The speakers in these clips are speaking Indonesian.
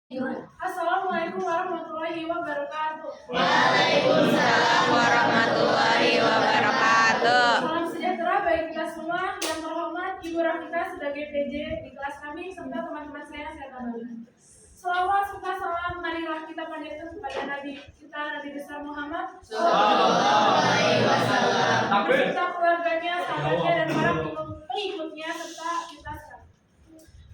Assalamualaikum warahmatullahi wabarakatuh. Waalaikumsalam warahmatullahi wabarakatuh. Salam sejahtera bagi kita semua. Yang terhormat Ibu Rafika sebagai PJ di kelas kami serta teman-teman saya tambahkan. Selawat serta salam marilah kita panjatkan kepada Nabi kita Nabi besar Muhammad Sallallahu alaihi wasallam. beserta keluarganya, sahabatnya dan para pengikutnya serta kita sekalian.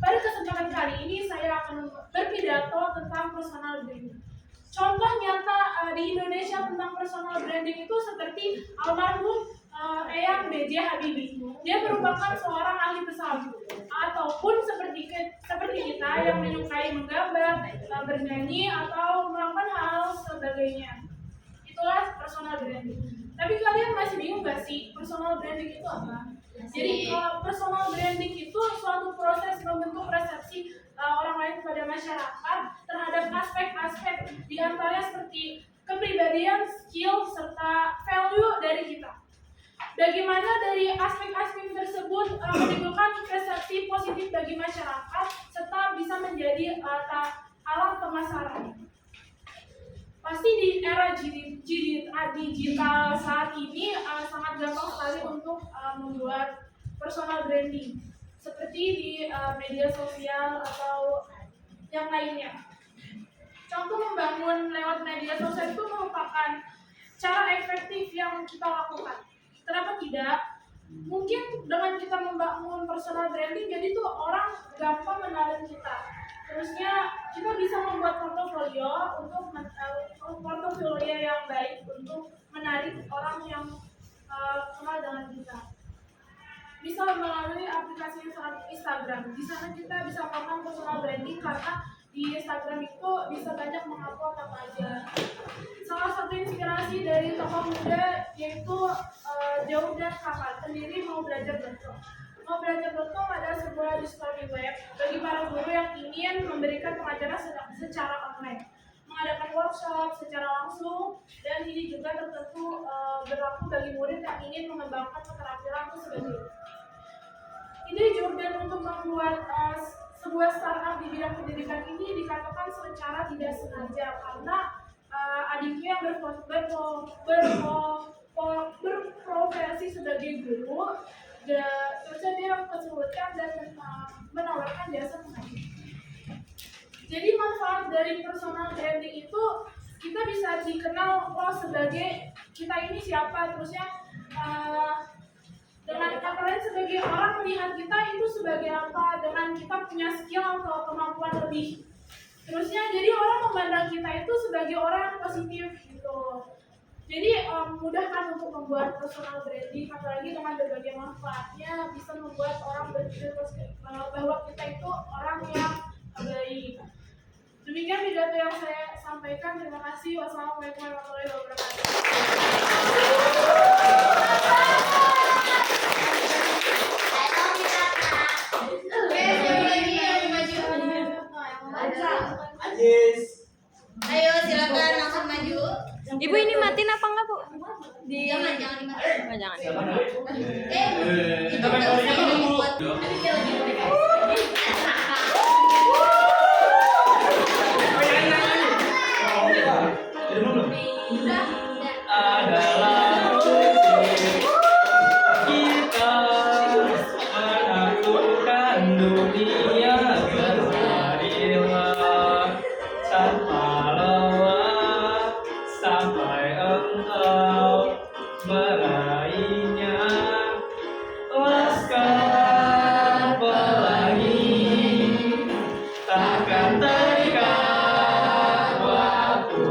Pada kesempatan kali ini saya akan berpidato tentang personal branding. Contoh nyata di Indonesia tentang personal branding itu seperti almarhum Eyang B.J. Habibie. Dia merupakan seorang ahli pesawat, ataupun seperti kita yang menyukai menggambar, bernyanyi atau melakukan hal sebagainya. Itulah personal branding. Tapi kalian masih bingung gak sih personal branding itu apa? Jadi personal branding itu suatu proses membentuk persepsi orang lain kepada masyarakat terhadap aspek-aspek diantaranya seperti kepribadian, skill, serta value dari kita. Bagaimana dari aspek-aspek tersebut menimbulkan persepsi positif bagi masyarakat serta bisa menjadi alat pemasaran. Pasti di era digital saat ini sangat gampang sekali untuk membuat personal branding seperti di media sosial atau yang lainnya. Contoh membangun lewat media sosial itu merupakan cara efektif yang kita lakukan. Kenapa tidak? Mungkin dengan kita membangun personal branding, jadi tuh orang gampang mengenali kita. Terusnya kita bisa membuat portofolio untuk portofolio yang baik untuk menarik orang yang kenal dengan kita. Misal melalui aplikasi Instagram, di sana kita bisa melakukan personal branding karena di Instagram itu bisa banyak mengupload apa aja. Salah satu inspirasi dari tokoh muda yaitu Jauh dan Kapal, pendiri maubelajar.com. Maubelajar.com adalah sebuah distro web bagi para guru yang ingin memberikan pengajaran secara online, mengadakan workshop secara langsung, dan ini juga tertentu berlaku bagi murid yang ingin mengembangkan keterampilan tersebut. Ide Jordan untuk membuat sebuah startup di bidang pendidikan ini dikatakan secara tidak sengaja karena adiknya yang berprofesi sebagai guru, terus dia kesulitan dan menawarkan jasa pengajar. Jadi manfaat dari personal branding itu kita bisa dikenal sebagai kita ini siapa, terusnya dengan kata lain sebagai orang melihat kita itu sebagai apa, dengan kita punya skill atau kemampuan lebih. Terusnya jadi orang memandang kita itu sebagai orang yang positif gitu. Jadi mudah kan untuk membuat personal branding, apalagi dengan berbagai manfaatnya bisa membuat orang berpikir bahwa kita itu orang yang baik. Demikian pidato yang saya sampaikan. Terima kasih. Wassalamualaikum warahmatullahi wabarakatuh. Ayo silakan langsung maju. Ibu ini matiin apa enggak, Bu? Jangan dimatiin. Oh, jangan. Itu nggak bisa dibuat. Adalah kita menaklukkan dunia berlarilah tanpa lelah sampai engkau meraihnya. Laskar pelangi takkan terikat waktu.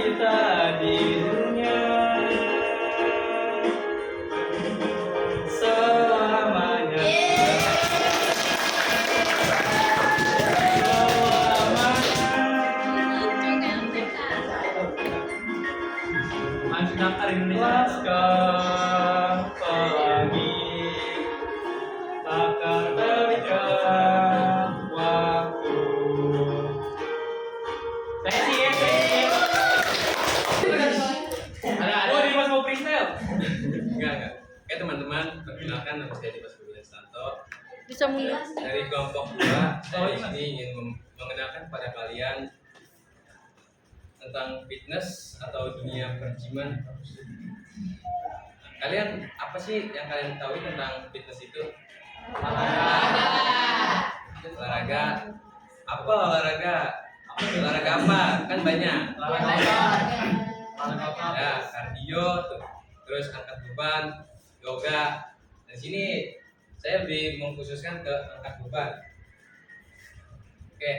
kita di dunia selamanya. Masyarakat Indonesia sekarang pelangi takkan terjang waktu. Saya sih ya. Ada di Mas mau freestyle? Enggak. Oke teman-teman, perkenalkan nama saya Dimas Stanto Bisa mulai. dari kelompok 2. Saya di sini ingin mengenalkan pada kalian tentang fitness atau dunia perjiman. Kalian apa sih yang kalian tahu tentang fitness itu? Olahraga. Apa olahraga? Olahraga apa? Kan banyak. Ya, kardio, terus angkat beban, yoga. Di sini saya lebih mengkhususkan ke angkat beban. Oke,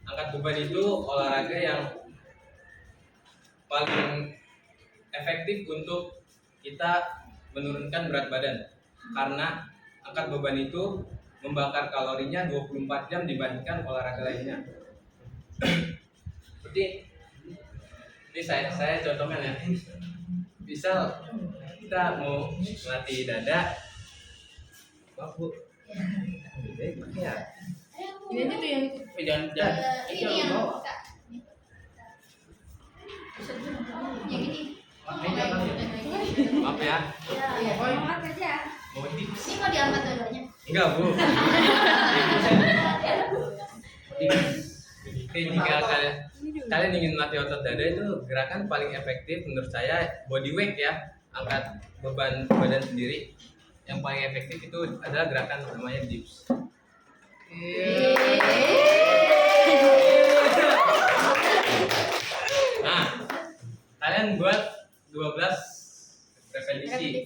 angkat beban itu olahraga yang paling efektif untuk kita menurunkan berat badan, karena angkat beban itu membakar kalorinya 24 jam dibandingkan olahraga lainnya. Seperti ini saya contohkan ya. Misal kita mau melatih dada, bahu, ya. Ini tuh yang itu. Jangan Ini yang buka. Yang ini. maaf ya. Angkat aja. Mau tips? Ini mau diangkat dua-duanya. Enggak, Bu. Oke, jika kalian ingin melatih otot dada, itu gerakan paling efektif menurut saya body weight ya, angkat beban badan sendiri. Yang paling efektif itu adalah gerakan namanya dips. Nah, kalian buat 12 repetisi.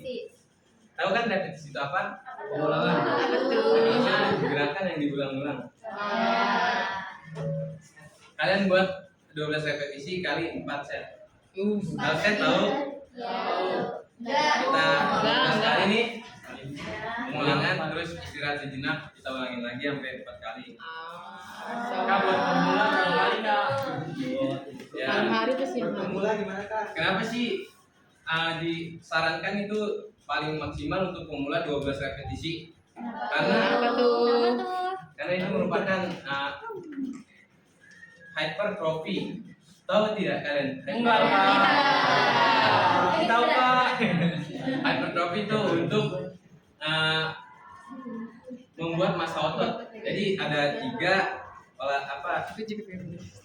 Tahu kan repetisi itu apa? Pengulangan. Maksudnya gerakan yang diulang-ulang. Kalian buat 12 repetisi kali 4 set. Kalau set tahu? Kita kali nih pengulangan, terus istirahat sejenak, kita ulangin lagi sampai 4 kali. Kak buat pemula berapa kali Kak? Ya. Hari ke sini. Kenapa sih disarankan itu paling maksimal untuk pemula 12 repetisi? Karena itu merupakan hypertrophy. Tahu tidak kalian? Enggak Kak. Tahu Kak. Hypertrophy itu untuk membuat massa otot. Jadi ada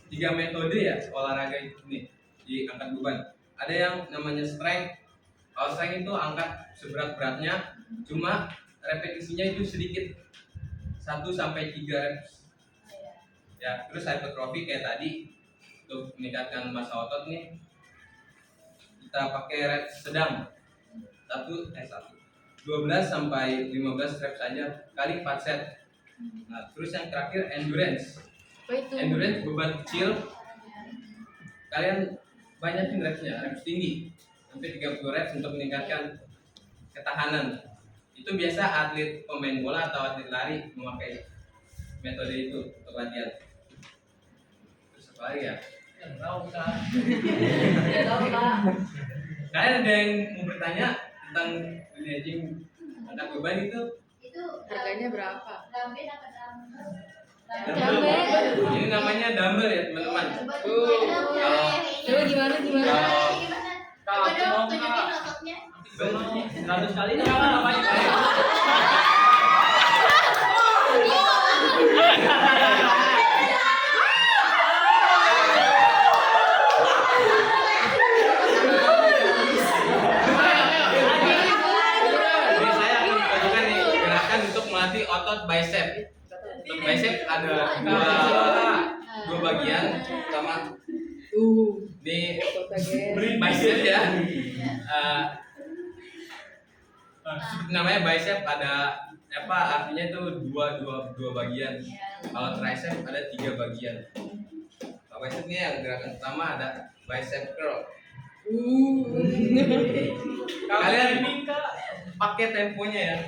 tiga metode ya olahraga ini di angkat beban. Ada yang namanya strength. Kalau strength itu angkat seberat-beratnya, cuma repetisinya itu sedikit, 1 sampai 3 reps. Ya, terus hypertrophy kayak tadi untuk meningkatkan massa otot nih, kita pakai reps sedang. 12 sampai 15 reps saja kali 4 set. Nah, terus yang terakhir endurance. Endurance beban kecil. Kalian banyakin repsnya, reps tinggi sampai 30 reps untuk meningkatkan ketahanan. Itu biasa atlet pemain bola atau atlet lari memakai metode itu untuk latihan. Terus apa lagi ya? Tahu Kak. Kalian ada yang mau bertanya tentang dunia gym angkat beban itu? Harganya berapa? Dumbbell. Ini namanya dumbbell ya teman-teman. Coba gimana? Kak, aku mau Kak. 100 kali nih Kak, apa nih? Jadi saya akan menunjukkan nih gerakan untuk melatih otot bicep. Untuk bicep ada dua bagian. Pertama di bicep ya. Namanya bicep ada apa artinya itu dua bagian. Kalau tricep ada 3 bagian. bicep ini yang gerakan pertama ada bicep curl. Kalian pakai temponya ya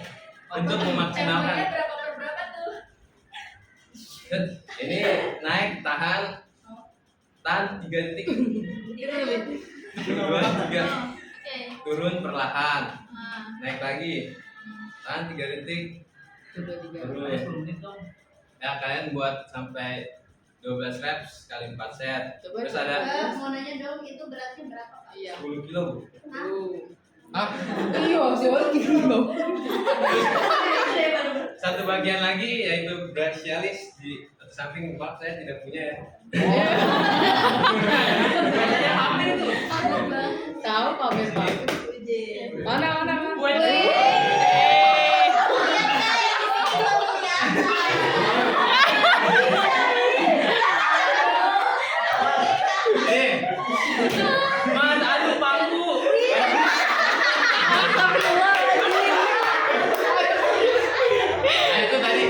untuk memaksimalkan. Temponya berapa per berapa tuh? Ini naik, tahan 3 detik. Turun perlahan, naik lagi, tahan 3 detik. Turun. Ya kalian buat sampai 12 reps kali 4 set. Terus ada mau nanya dong, itu beratnya berapa, Pak? 10 kilo bu. Iya, Satu bagian lagi yaitu brachialis di samping Pak, saya tidak punya ya. Tahu Pak Besok. Mana? Mas, aduh pangku. Nah itu tadi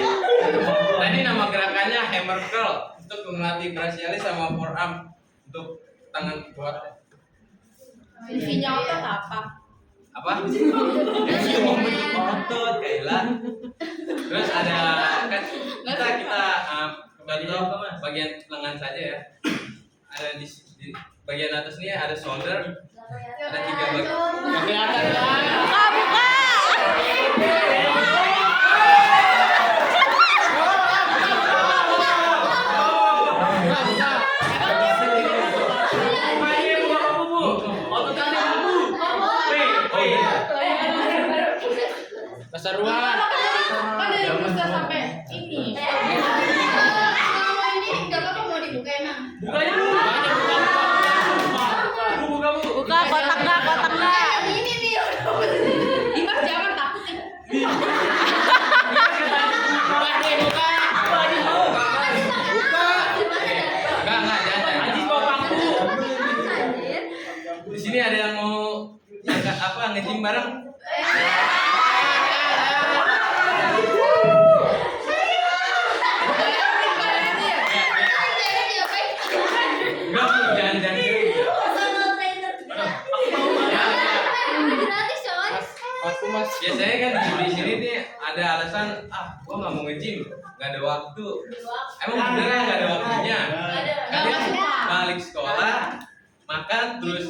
nama gerakannya hammer curl untuk melatih brachialis sama forearm untuk tangan kuat. Isinya apa? Apa? Membentuk otot, Kayla. Terus ada kan kita contoh bagian lengan saja ya. Ada di bagian atas ini ada shoulder, ada 3 bagian. Buka. Keseruan. Kan dari pusat sampai ini. Kalau ini nggak apa-apa mau dibuka emang. Bukanya bu. Buka kotak enggak? Ini nih. Dimas jangan takut nih. Enggak, jangan. Anjing bawa pangku. Di sini ada yang mau nge-gym bareng? Enggak, Bu, jangan. Biasanya kan di sini nih ada alasan, gua nggak mau nge-gym, nggak ada waktu. Emang beneran nggak ada waktunya? Kalian balik sekolah, makan terus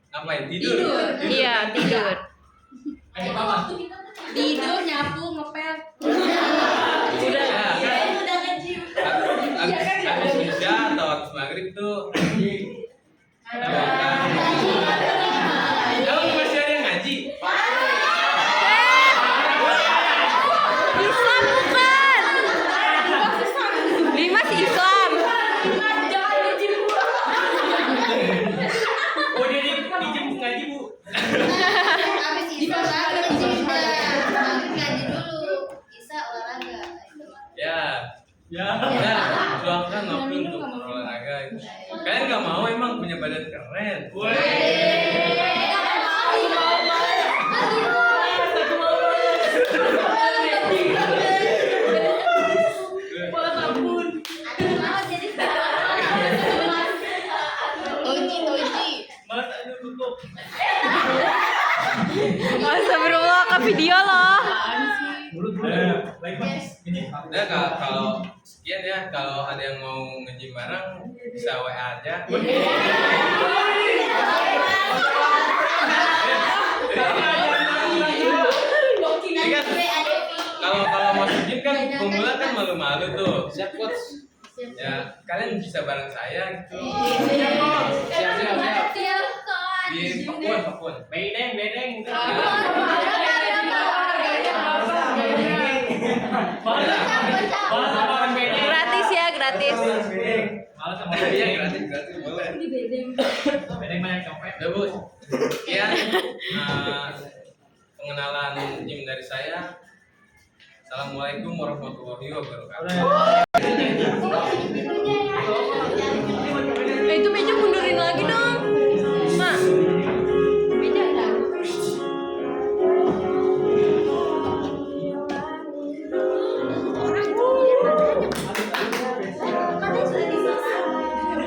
ngapain? Tidur. Iya, tidur. Tidur, nyapu, ngepel. Udah. Ya, Udah nge-gym. Habis isya atau habis maghrib tuh. Kamu masih ada yang ngaji? Islam bukan. Dimas Islam. Oh dia di ngaji bu. Habis itu lagi nge-gym. Maghrib ngaji dulu. Isa olahraga. Ya. Ya. Luangkan waktu untuk olahraga. Kalian nggak mau emang punya badan keren? Mas, aduh tutup. Astagfirullah, ke video loh. Baik mas. Ini. Udah kalau sekian ya, kalau ada yang mau nge-gym bareng bisa WA aja. Ini kan kalau mau gym kan pemula kan malu-malu tuh. Siap coach. Ya kalian bisa bareng saya gitu. Siap. Di Pakuan. Bedeng. Gratis ya, gratis. Iya gratis boleh. Bedeng banyak copet. Udah Bu, sekian pengenalan gym dari saya. Assalamualaikum warahmatullahi wabarakatuh. Itu meja mundurin lagi dong. Mak. Meja enggak? Katanya sudah diselesaikan.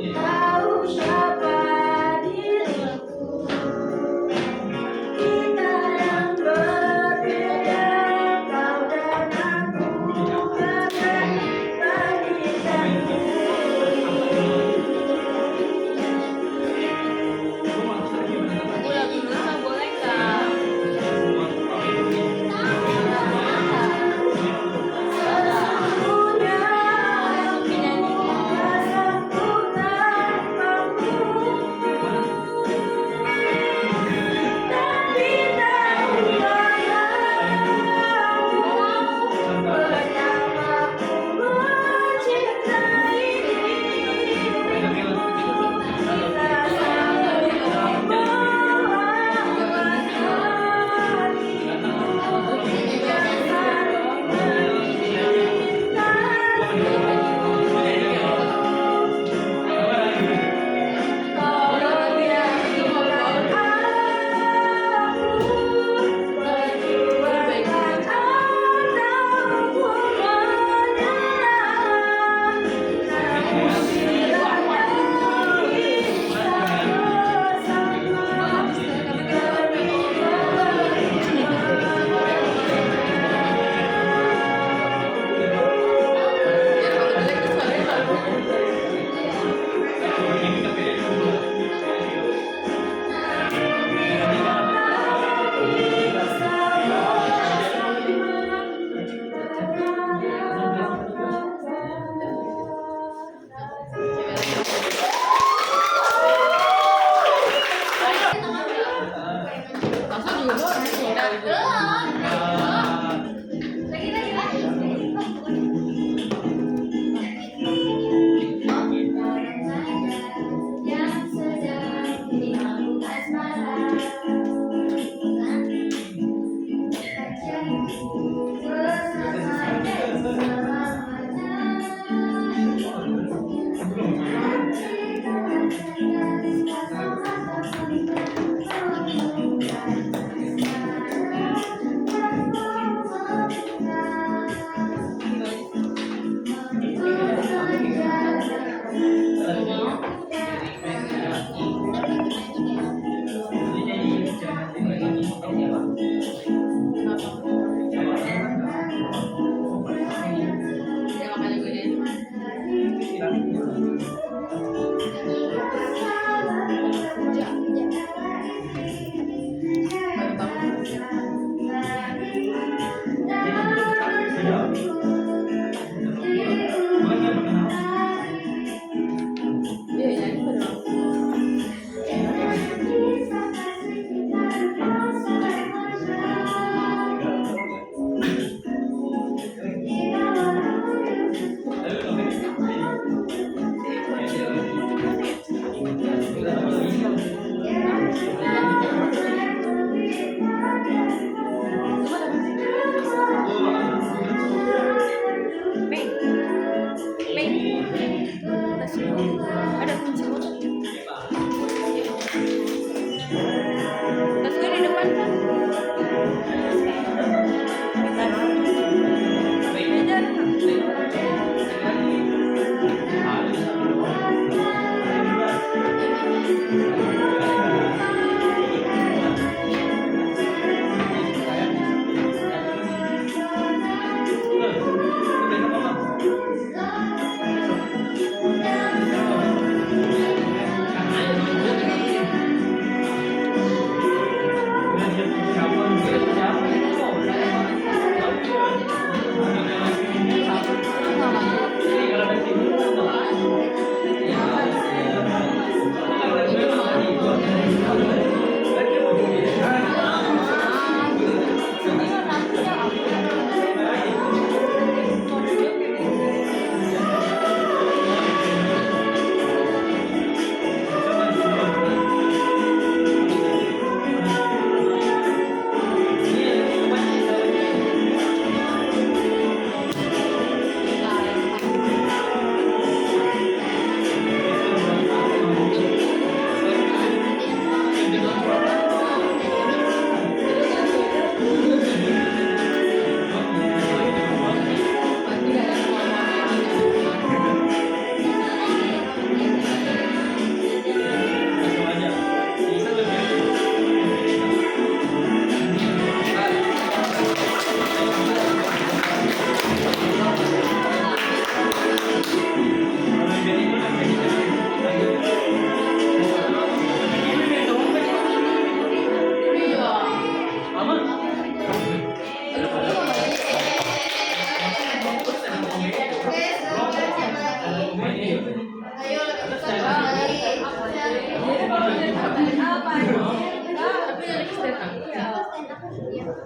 tahu siapa diriku. Kita yang berbeda, kau dan aku berbanding dan Lagu Nusa boleh nggak? sesungguhnya aku tak sempurna.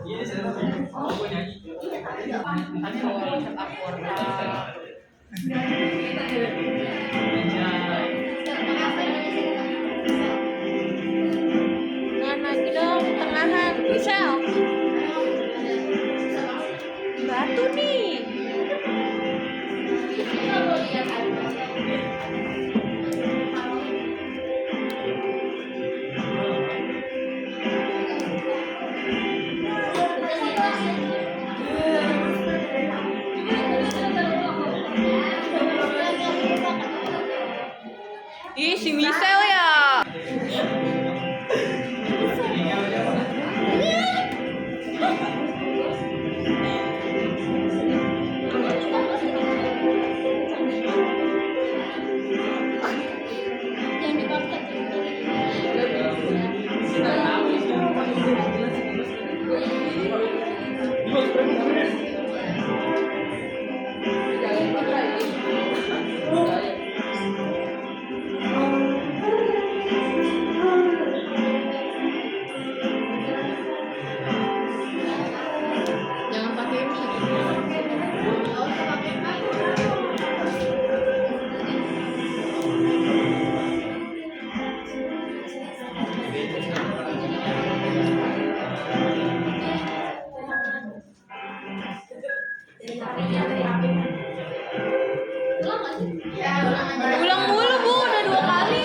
Iya, mau gue nyanyi. Tadi mau WhatsApp aku Tangan lagi dong, tengahan. Michelle, batu nih. Ih, si Michelle ya. Jangan pakai ini. Ulang mulu Bu, udah 2 kali.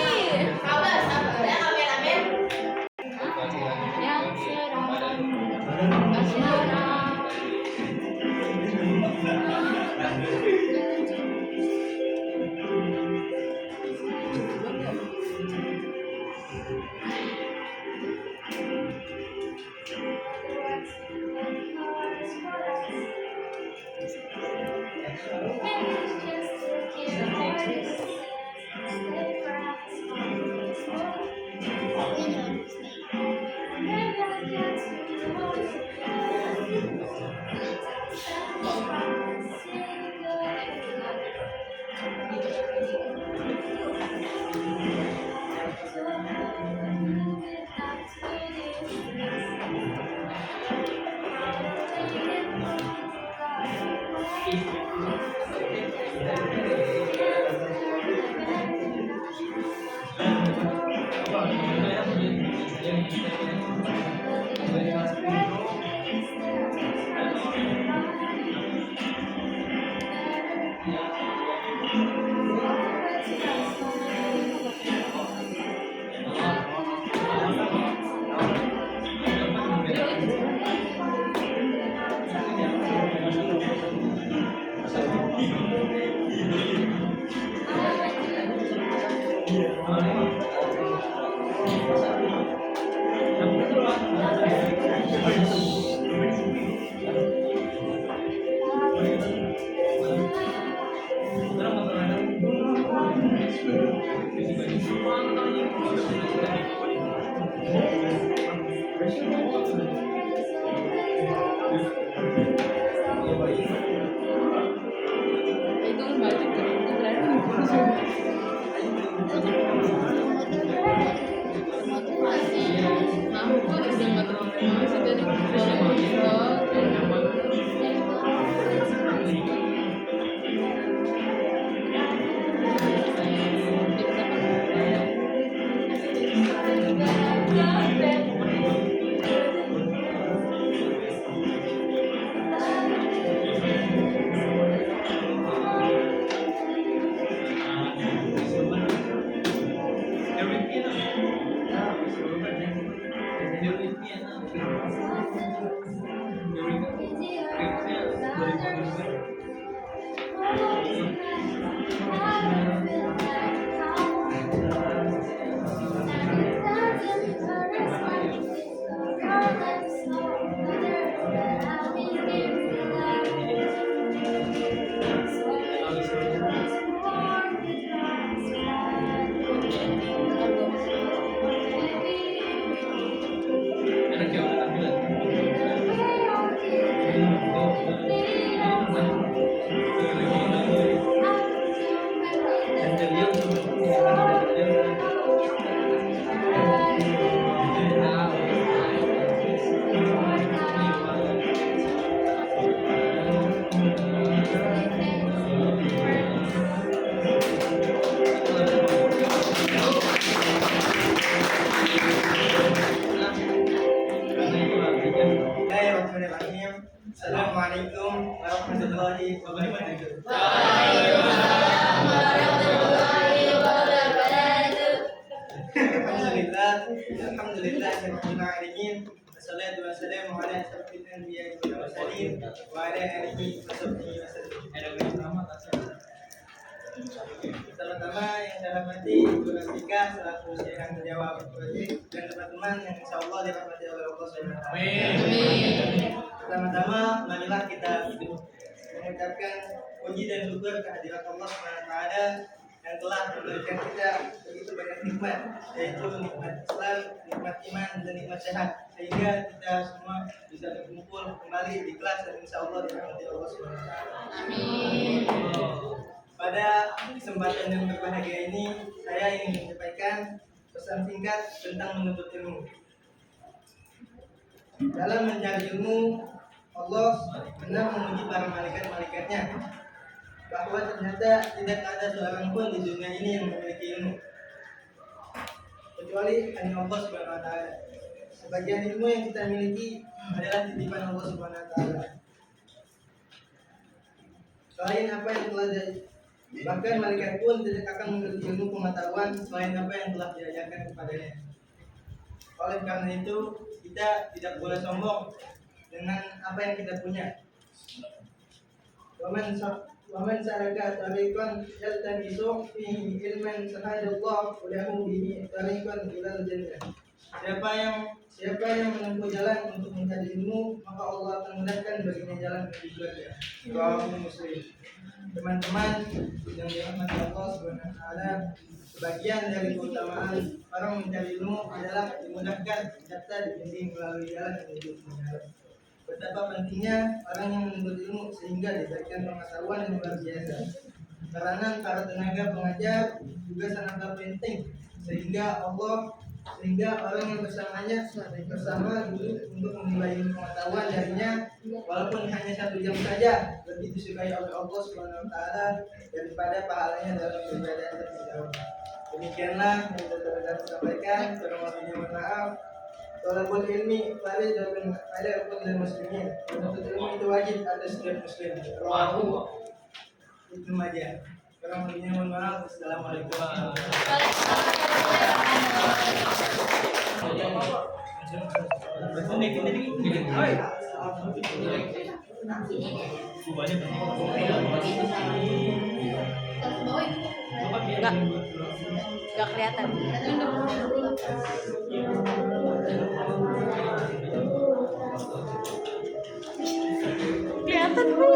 Mampu udah nggak terlalu salat. Alhamdulillahirabbil alamin. Wassalatu wassalamu ala asyrofil anbiya'i wal mursalin wa ala alihi wa sahbihi wasallam. Pertama yang saya hormati Ibu Rafika selaku yang menjawab proyek dan teman-teman yang insyaallah dirahmati oleh Allah Subhanahu wa taala. Amin. Pertama-tama marilah kita mengucapkan puji dan syukur kehadirat Allah Subhanahu wa taala yang telah memberikan kita begitu banyak nikmat, yaitu nikmat Islam, nikmat iman, dan nikmat sehat, sehingga kita semua bisa berkumpul kembali di kelas dan insyaallah dirahmati Allah Subhanahu wa taala. Amin. Pada kesempatan yang berbahagia ini, saya ingin menyampaikan pesan singkat tentang menuntut ilmu. Dalam mencari ilmu, Allah benar memuji para malaikat-malaikatnya bahwa ternyata tidak ada seorang pun di dunia ini yang memiliki ilmu kecuali hanya Allah Subhanahu wa taala. Sebagian ilmu yang kita miliki adalah titipan Allah Subhanahu wa taala. Selain apa yang telah bahkan malaikat pun tidak akan mengerti ilmu pengetahuan selain apa yang telah diajarkan kepadanya. Oleh karena itu, kita tidak boleh sombong dengan apa yang kita punya. Waman saraka tariqan yaltamisu fihi ilman sahadallahu lahu bihi tariqan ilal jannah. Siapa yang menempuh jalan untuk mencari ilmu, maka Allah akan mudahkan baginya jalan menuju surga. Rawahu Muslim. Teman-teman yang dirahmati Allah Subhanahu wa taala, sebagian dari keutamaan orang mencari ilmu adalah dimudahkan serta dibimbing melalui jalan menuju kebenaran. Betapa pentingnya orang yang menuntut ilmu sehingga diberikan pengetahuan yang luar biasa. Peranan para tenaga pengajar juga sangatlah penting sehingga orang yang bersamanya bersama dulu untuk menimba ilmu pengetahuan darinya, walaupun hanya 1 jam saja, lebih disukai oleh Allah Subhanahu wa taala daripada pahalanya dalam beribadah terlebih dahulu. Demikianlah yang dapat saya sampaikan. Kurang lebihnya mohon maaf. Thalabul ilmi fariidatun 'ala kulli muslimin. Menuntut ilmu itu wajib atas setiap muslim. Rawahu Ibnu Majah. Kurang lebihnya mohon maaf. Assalamualaikum warahmatullahi Nggak kelihatan. Kelihatan bu.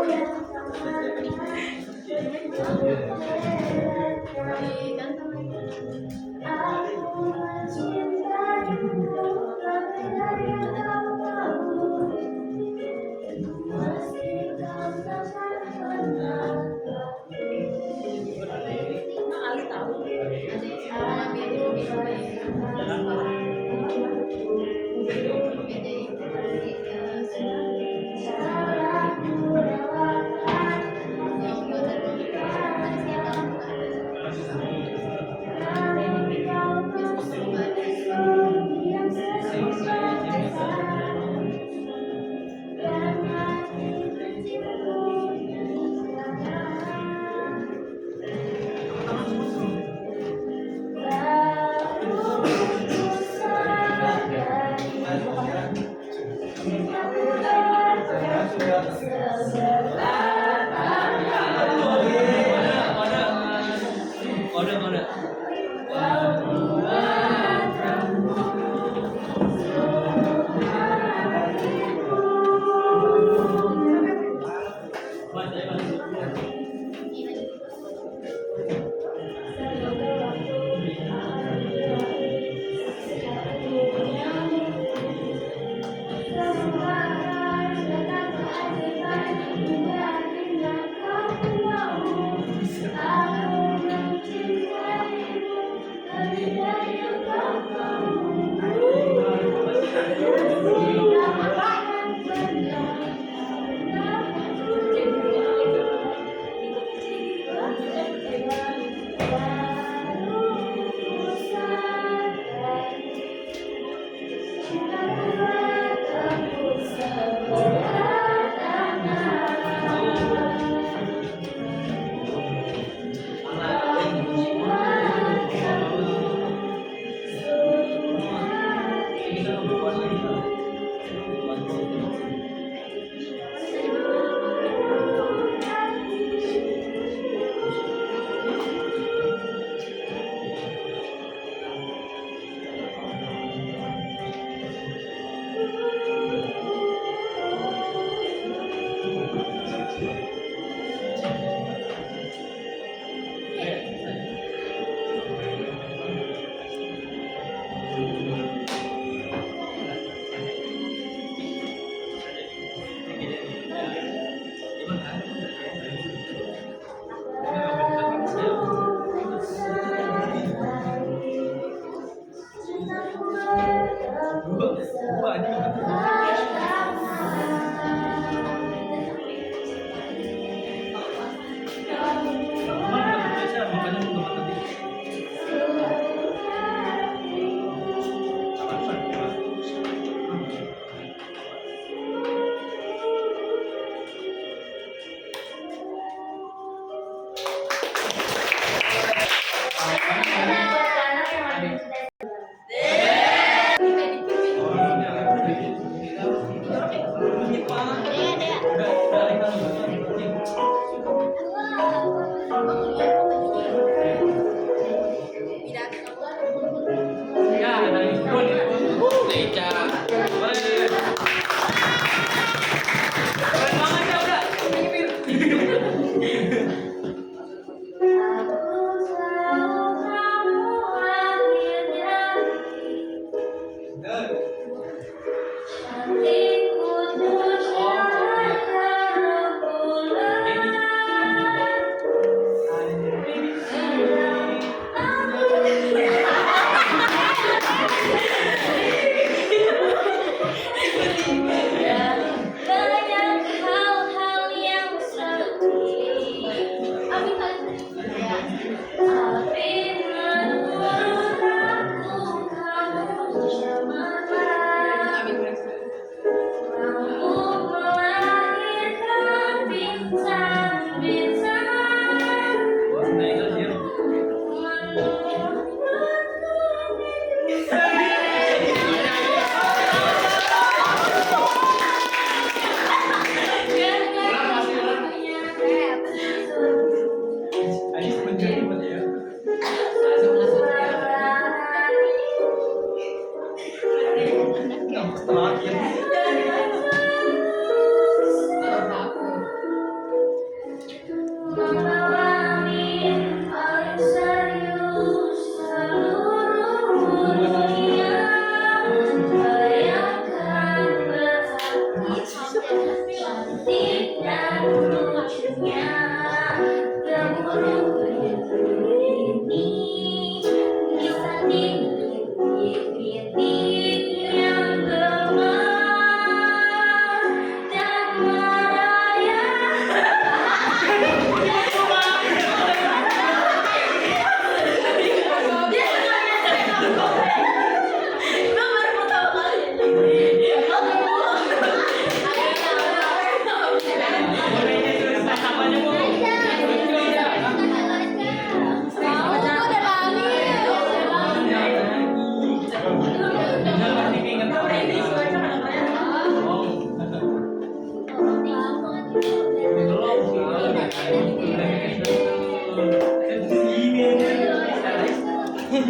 Yuk.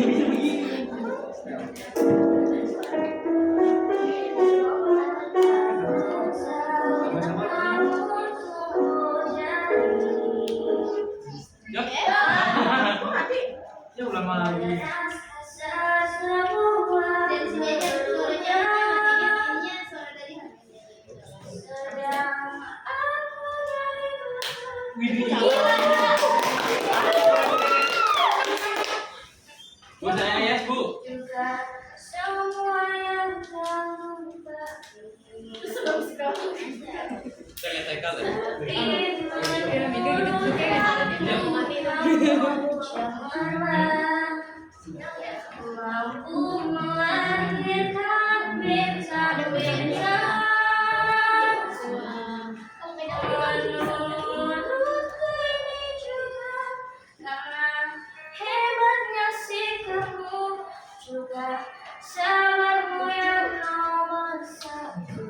Ya ulang lagi. Dari sini aja suaranya ininya suara dari Bu saya yes bu. Itu sudah musik kamu. Saya tekal ya. Mampu melahirkan bintang bintang. Menurutku ini juga karena hebatnya sikapmu, juga sabarmu yang nomor satu.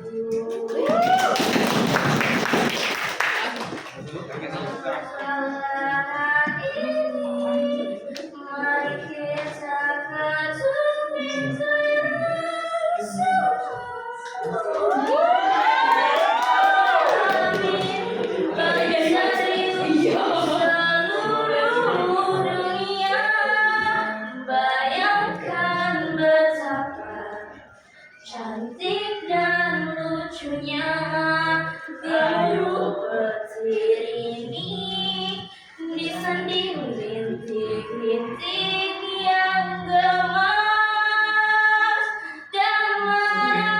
Bayangkan betapa cantik dan lucunya biru petir ini disanding rintik-rintik yang gemas dan dunia.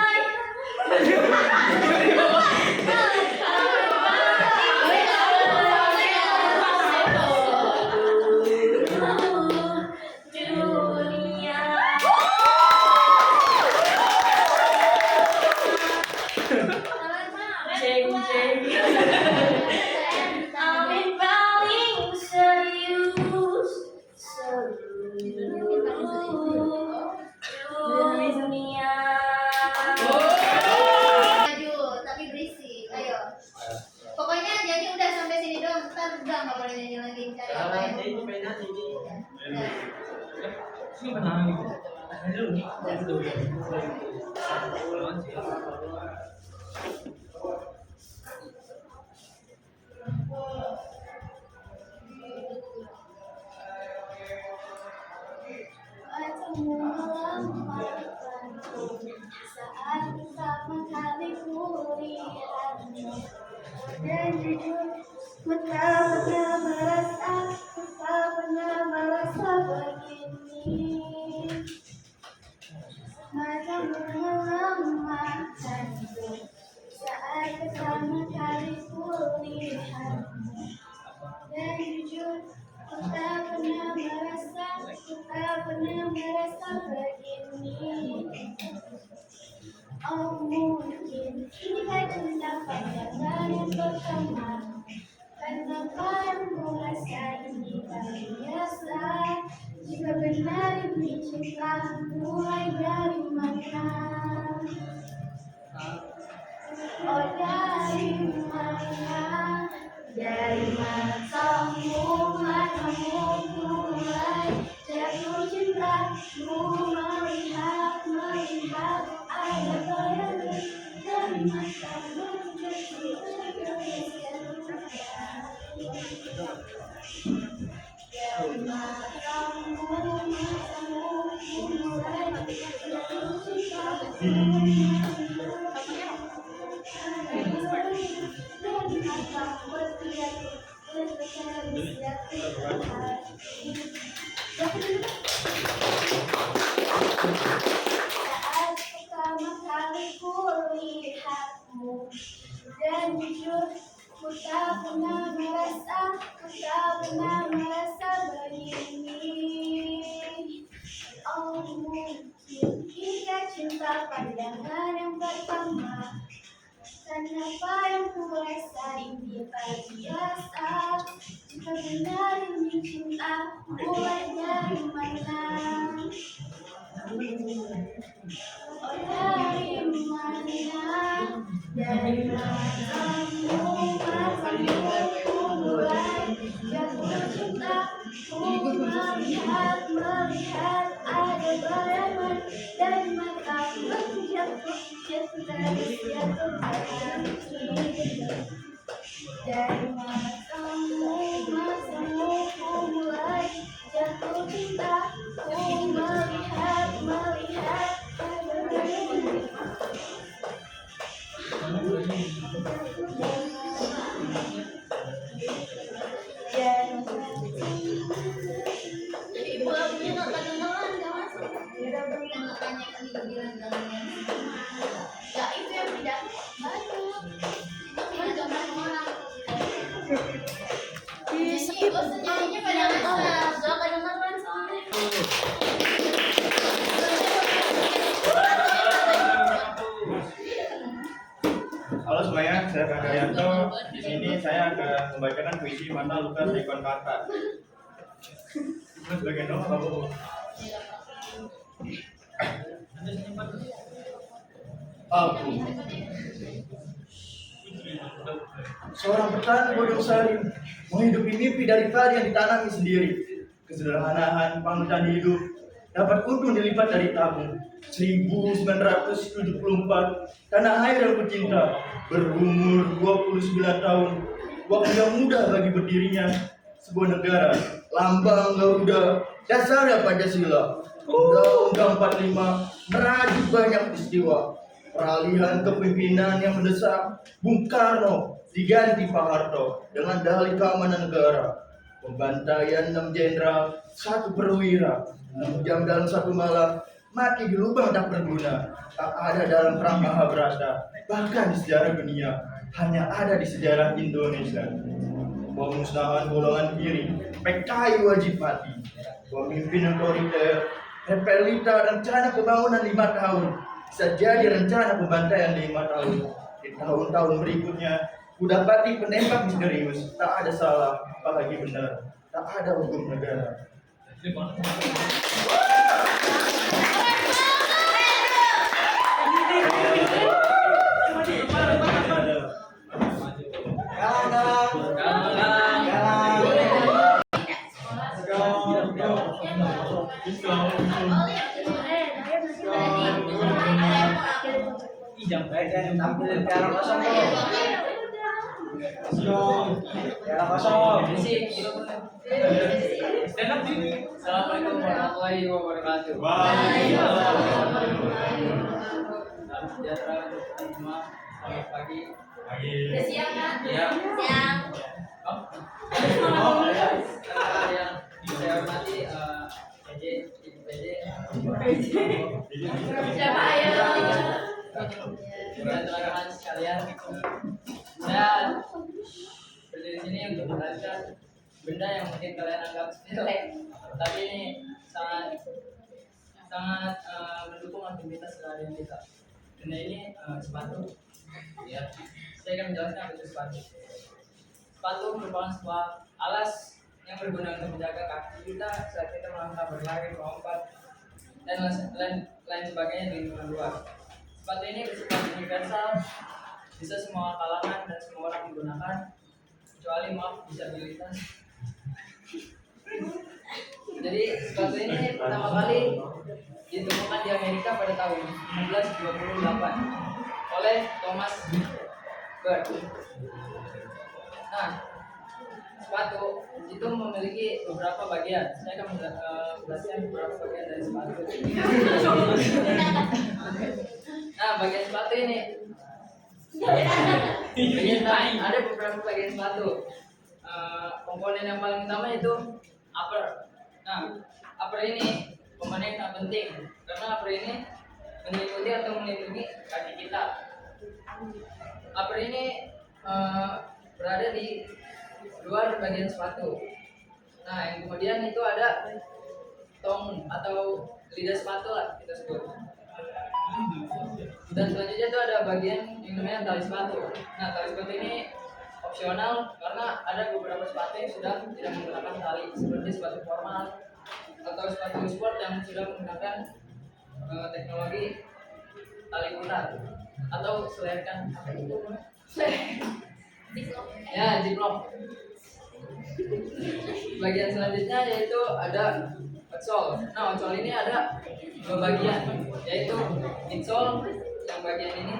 Jeng jeng. Amin paling serius seluruh dunia. Maju, tapi berisik. Ayo. Pokoknya nyanyi udah sampai sini doang. Ntar udah nggak boleh nyanyi lagi. Cari apa yang udah. Sini benang. Saat pertama kali kulihatmu dan jujur ku tak pernah merasa begini. Matamu melemahkanku saat pertama kali kulihatmu dan jujur ku tak pernah merasa begini. Oh mungkin inikah cinta pandangan yang pertama, karena padamu rasa ini tak biasa. Jika benar ini cinta, mulai dari mana? Oh dari mana? Dari matamu mulai jatuh cintamu, melihat ada bayangan dari matamu dari matamu mulai jatuh saat pertama kali kulihatmu dan jujur ku tak pernah merasa begini. Oh mungkin inikah cinta pandangan yang pertama, karena apa yang ku rasa ini tak biasa. Jika benar ini cinta, mulai dari mana? Oh dari mana? Dari matamu mulai jatuh cinta, melihat bayangan dan mata jatuh dari jatuh dari matamu ku mulai jatuh cinta, ku melihat ibu lagunya nggak kedengeran, nggak masuk. Yang makanya kan dibilang ya itu yang tidak banyak. Itu tidak orang. Nyanyinya pada ngasal, nggak kedengeran soalnya. Halo semuanya, saya Kak Yanto. Di sini saya akan membacakan puisi Mata Lukas Ekon Kata. Sebagai nama Bapak. Aku seorang petani bodong sari menghidupi mimpi dari padi yang ditanami sendiri. Kesederhanaan panggilan hidup dapat untung dilipat dari tabung. 1974 tanah air yang kucinta berumur 29 tahun. Waktu yang mudah bagi berdirinya sebuah negara. Lambang Garuda, dasarnya Pancasila. Undang-Undang 45 merajuk banyak peristiwa. Peralihan kepemimpinan yang mendesak, Bung Karno diganti Pak Harto dengan dalih keamanan negara. Pembantaian 6 jenderal, 1 perwira, 6 jam dalam 1 malam, mati di lubang tak berguna. Tak ada dalam perang Mahabharata, bahkan di sejarah dunia, hanya ada di sejarah Indonesia. Pemusnahan golongan kiri, PKI wajib mati. Pemimpin otoriter, repelita rencana pembangunan 5 tahun, bisa jadi rencana pembantaian 5 tahun. Di tahun-tahun berikutnya, kudapati penembak misterius, tak ada salah, apalagi benar, tak ada hukum negara. Stand up sini. Assalamualaikum warahmatullahi wabarakatuh. Salam sejahtera untuk kita semua. Selamat pagi. Udah siang kan? Ya. Siang. Yang saya hormati PJ, Siapa ya? dan teman-teman sekalian. Saya berdiri sini untuk menjelaskan benda yang mungkin kalian anggap sepele, tapi ini sangat mendukung aktivitas sehari-hari kita. Benda ini sepatu. Ya, saya akan menjelaskan apa itu sepatu. Sepatu merupakan sebuah alas yang berguna untuk menjaga kaki kita saat kita melangkah, berlari, melompat, dan lain sebagainya di lingkungan luar. Sepatu ini bersifat universal, bisa semua kalangan dan semua orang menggunakan, kecuali disabilitas. Jadi sepatu ini pertama kali ditemukan di Amerika pada tahun 1928 oleh Thomas Bird. Nah, sepatu itu memiliki beberapa bagian. Saya akan menjelaskan beberapa bagian dari sepatu. Nah, bagian sepatu ini ada beberapa bagian sepatu. Komponen yang paling utama itu upper. Nah, upper ini komponen yang penting karena upper ini meliputi atau melindungi kaki kita. Upper ini berada di luar bagian sepatu. Nah, yang kemudian itu ada tong atau lidah sepatu lah kita sebut. Dan selanjutnya itu ada bagian yang namanya tali sepatu. Nah, tali sepatu ini opsional karena ada beberapa sepatu yang sudah tidak menggunakan tali, seperti sepatu formal atau sepatu sport yang sudah menggunakan teknologi tali putar atau selerikan apa itu? Ya, ziplock. Bagian selanjutnya yaitu ada outsole. Nah, outsole ini ada dua bagian, yaitu midsole yang bagian ini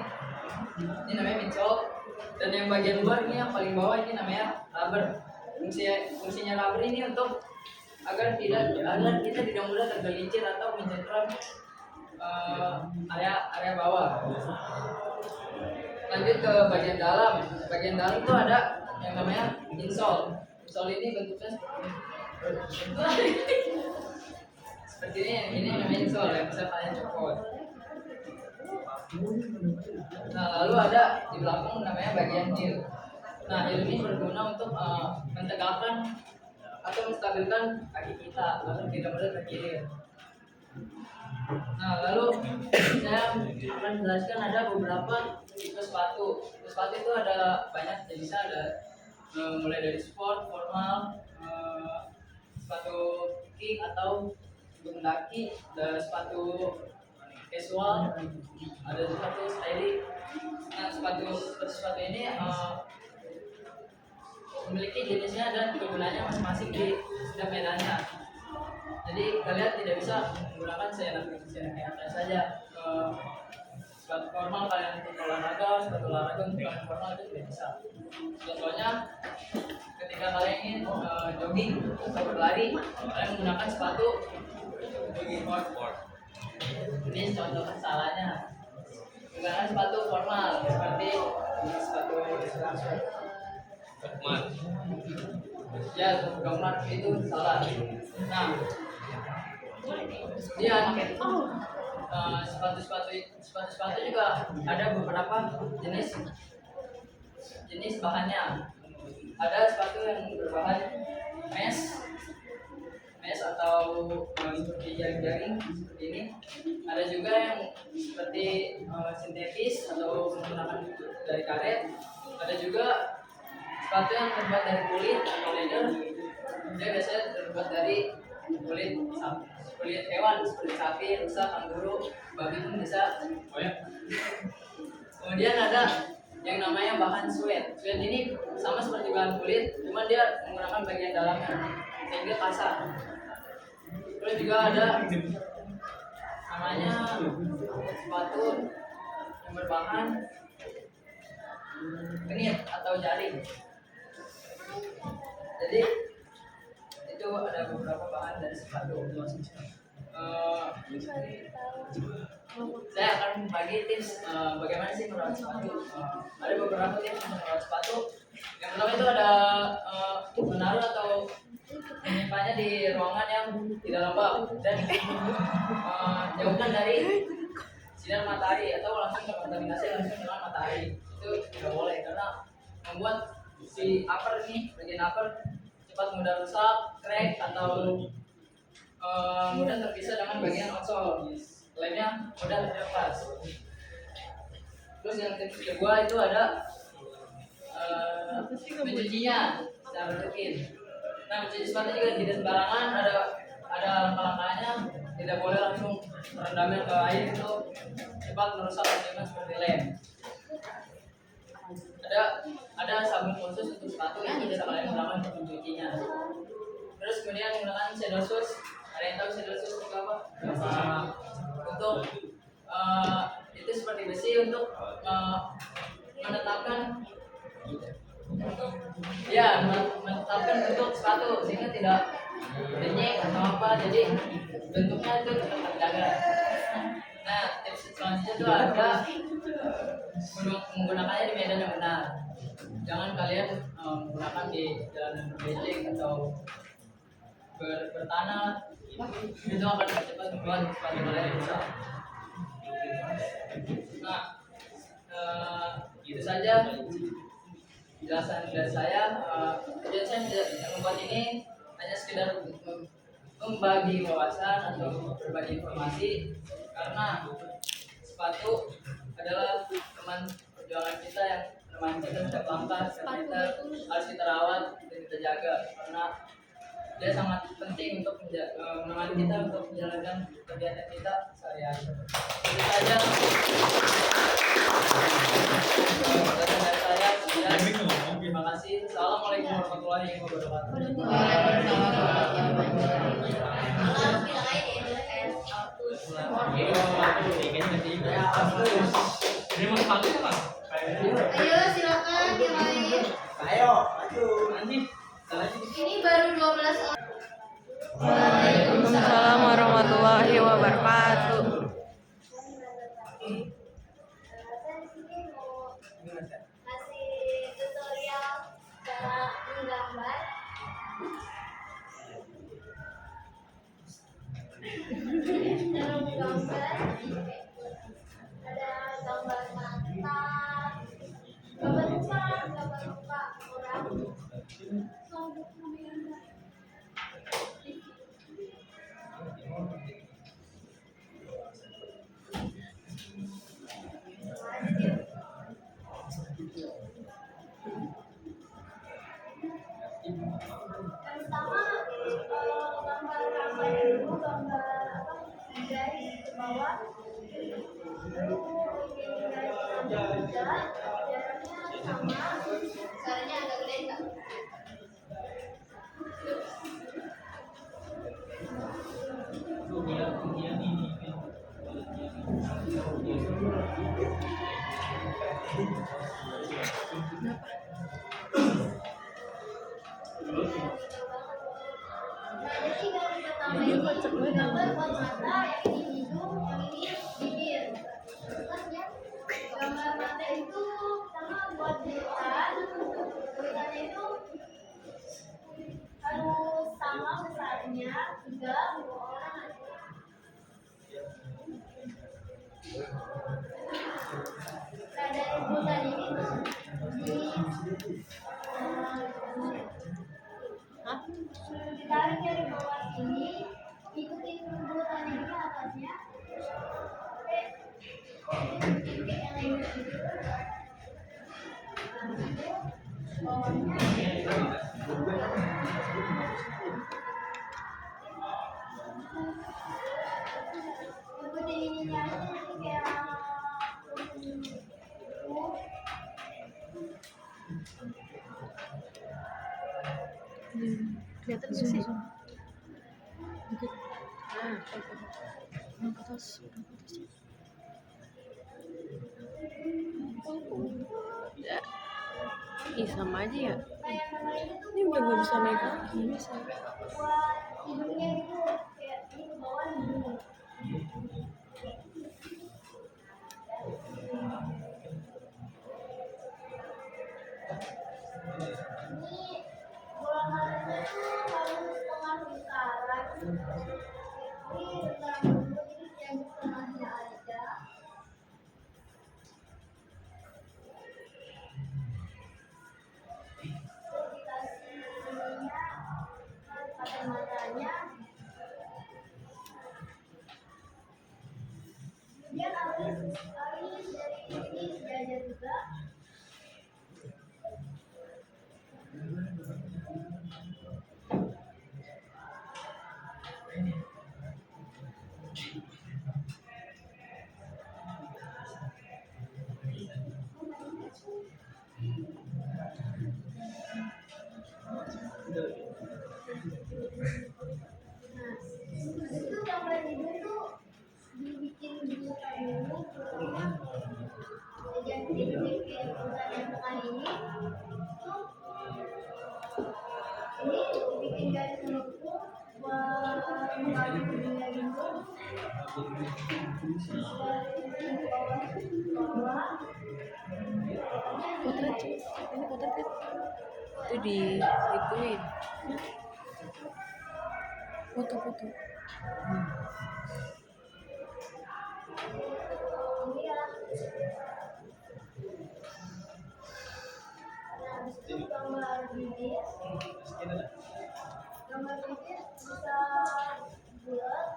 namanya midsole, dan yang bagian luar ini yang paling bawah ini namanya rubber. Fungsinya rubber ini untuk agar kita tidak mudah tergelincir atau mencengkram area bawah. Lanjut ke bagian dalam. Bagian dalam itu ada yang namanya insole. Insole ini bentuknya seperti ini namanya insole yang bisa kalian copot. Nah, lalu ada di belakang namanya bagian heel. Nah, heel ini berguna untuk mentegakkan atau menstabilkan kaki kita agar tidak mudah terkilir. Nah, lalu saya akan menjelaskan ada beberapa tipe sepatu. Tipe sepatu itu ada banyak jenisnya, ada mulai dari sport, formal, sepatu kick atau untuk mendaki, ada sepatu casual, ada sepatu styling. Nah, sepatu ini memiliki jenisnya dan kegunaannya masing-masing di setiap medannya. Jadi kalian tidak bisa menggunakan seenak-enaknya saja. Sepatu formal kalian untuk olahraga, sepatu olahraga untuk kalian formal itu tidak bisa. Contohnya ketika kalian ingin jogging atau berlari, kalian menggunakan sepatu jogging sport. Ini contoh kesalahannya. Menggunakan sepatu formal seperti sepatu ya, gambar itu salah. Nah, dia sepatu juga ada beberapa jenis bahannya. Ada sepatu yang berbahan mesh atau seperti jaring-jaring seperti ini. Ada juga yang seperti sintetis atau menggunakan dari karet. Ada juga sepatu yang terbuat dari kulit atau leather. Dia biasanya terbuat dari kulit hewan seperti sapi, rusa, kanguru, babi pun bisa. Kemudian ada yang namanya bahan suede. Suede ini sama seperti bahan kulit, cuma dia menggunakan bagian dalamnya sehingga kasar. Terus juga ada namanya sepatu yang berbahan knit atau jaring. Jadi itu ada beberapa bahan dari sepatu. Saya akan bagi tips bagaimana sih merawat sepatu. Ada beberapa tips untuk merawat sepatu. Yang pertama itu ada menaruh atau menyimpannya di ruangan yang tidak lembab dan jauhkan dari sinar matahari atau langsung terkontaminasi langsung dengan matahari. Itu tidak boleh karena membuat si upper ini, bagian upper cepat mudah rusak, crack atau mudah terpisah dengan bagian outsole. Lemnya mudah terlepas. Terus yang tips kedua itu ada mencucinya secara rutin. Nah, mencuci sepatu juga tidak sembarangan, ada langkah-langkahnya. Tidak boleh langsung merendamnya ke air, itu cepat merusak bagian seperti lem. Ada sabun khusus untuk sepatu yang bisa kalian gunakan untuk mencucinya. Terus kemudian menggunakan sandal shoes. Ada yang tahu sandal shoes itu apa? Untuk itu seperti besi untuk menetapkan bentuk sepatu sehingga tidak denyek atau apa, jadi bentuknya itu tetap terjaga. Nah, tips selanjutnya itu ada menggunakannya di medan yang benar. Jangan kalian menggunakan di jalan yang berbecek atau bertanah, itu akan cepat membuat sepatu kalian rusak. Nah, itu saja penjelasan dari saya. Tujuan saya membuat ini hanya sekedar membagi wawasan atau berbagi informasi, karena sepatu adalah teman perjuangan kita yang menemani kita setiap langkah, kita harus kita rawat dan kita jaga karena dia sangat penting untuk menemani kita untuk menjalankan kegiatan kita sehari-hari. Itu saja penjelasan dari saya. Terima kasih. Assalamualaikum warahmatullahi wabarakatuh. Waalaikumsalam warahmatullahi wabarakatuh. Ini mau pakai apa? Ayo silakan yang lain. Ayo, maju. Nanti Ini baru 12 orang. Waalaikumsalam warahmatullahi wabarakatuh. Kasih tutorial cara menggambar. Cara menggambar. Ada gambar mata, gambar muka orang. Pertama gambar dulu, gambar apa garis ke bawah, lalu ini garis juga, jaraknya sama, caranya agak gede kan? Nah, jadi garis pertama ini gambar buat mata, yang ini hidung, yang ini bibir. Terus ya, gambar mata itu sama buat bulutan. Bulutannya itu harus sama besarnya, 3 orang aja. Nah, dari bulutan ini tuh ditarik dari bawah sini, ikutin bulutan ini ke atasnya, sampai titik yang ini gitu. Bawahnya ikutin ininya aja, jadi kayak Kelihatan nggak sih? Ke atas. Ya. Ih, sama aja ya. Ini udah gak bisa naik lagi. Bisa. buat hidungnya gitu, kayak ini ke bawah hidungnya. Ini bola matanya tuh harus setengah lingkaran. Ini lingkaran dulu, jadi yang setengahnya aja. Terus dikasih ininya, kacamataan. Kemudian alis dari ini sejajar juga. Nah, itu gambar hidung tuh dibikin dulu pokoknya jadi kayak bulan yang tengah ini tuh ini dibikin garis melengkung buat mengambil hidungnya gitu, garis bawah Potret. Ini potret kan? Itu ituin. Foto-foto. ini ya. Nah, habis itu gambar bibir. Gambar bibir bisa bulat,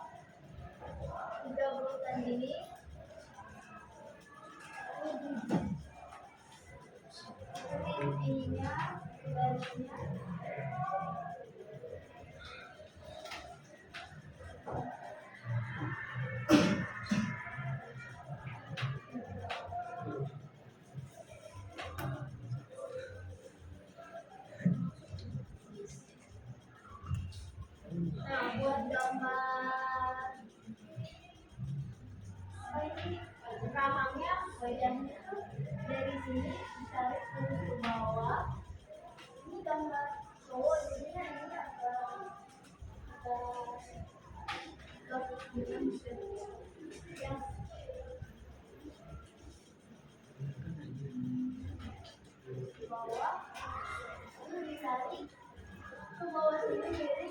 3 bulatan gini. Ininya, garisnya. wajahnya tuh dari sini ditarik terus ke bawah. Ini gambar cowok jadinya ini yang di bawah itu ditarik ke bawah sini jadi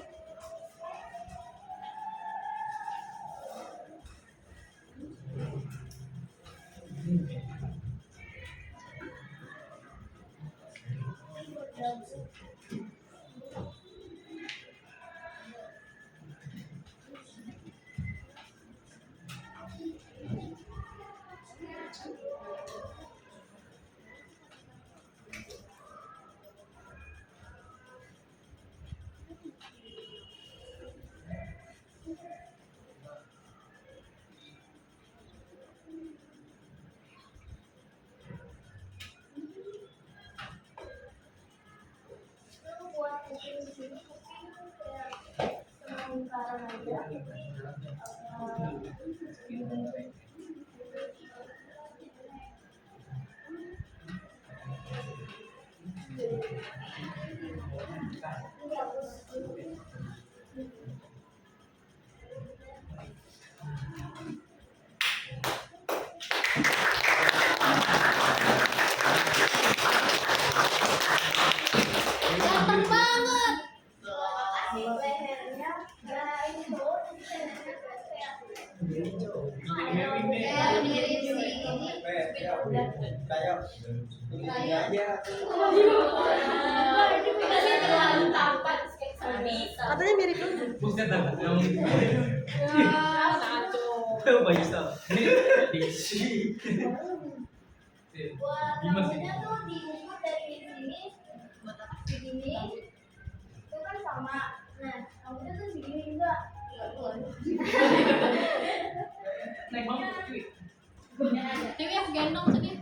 buat kuping di sini kuping kayak lingkaran aja. Gampang banget. Lehernya kirain cowok tapi lehernya kayak mirip si ini. Ini terlalu tampan bisa. Katanya mirip lu. Buset dah. Buat rambutnya tuh diukur dari sini segini itu kan sama. Nah rambutnya tuh segini juga. Naik banget cuy. Dewi aku gendong tadi.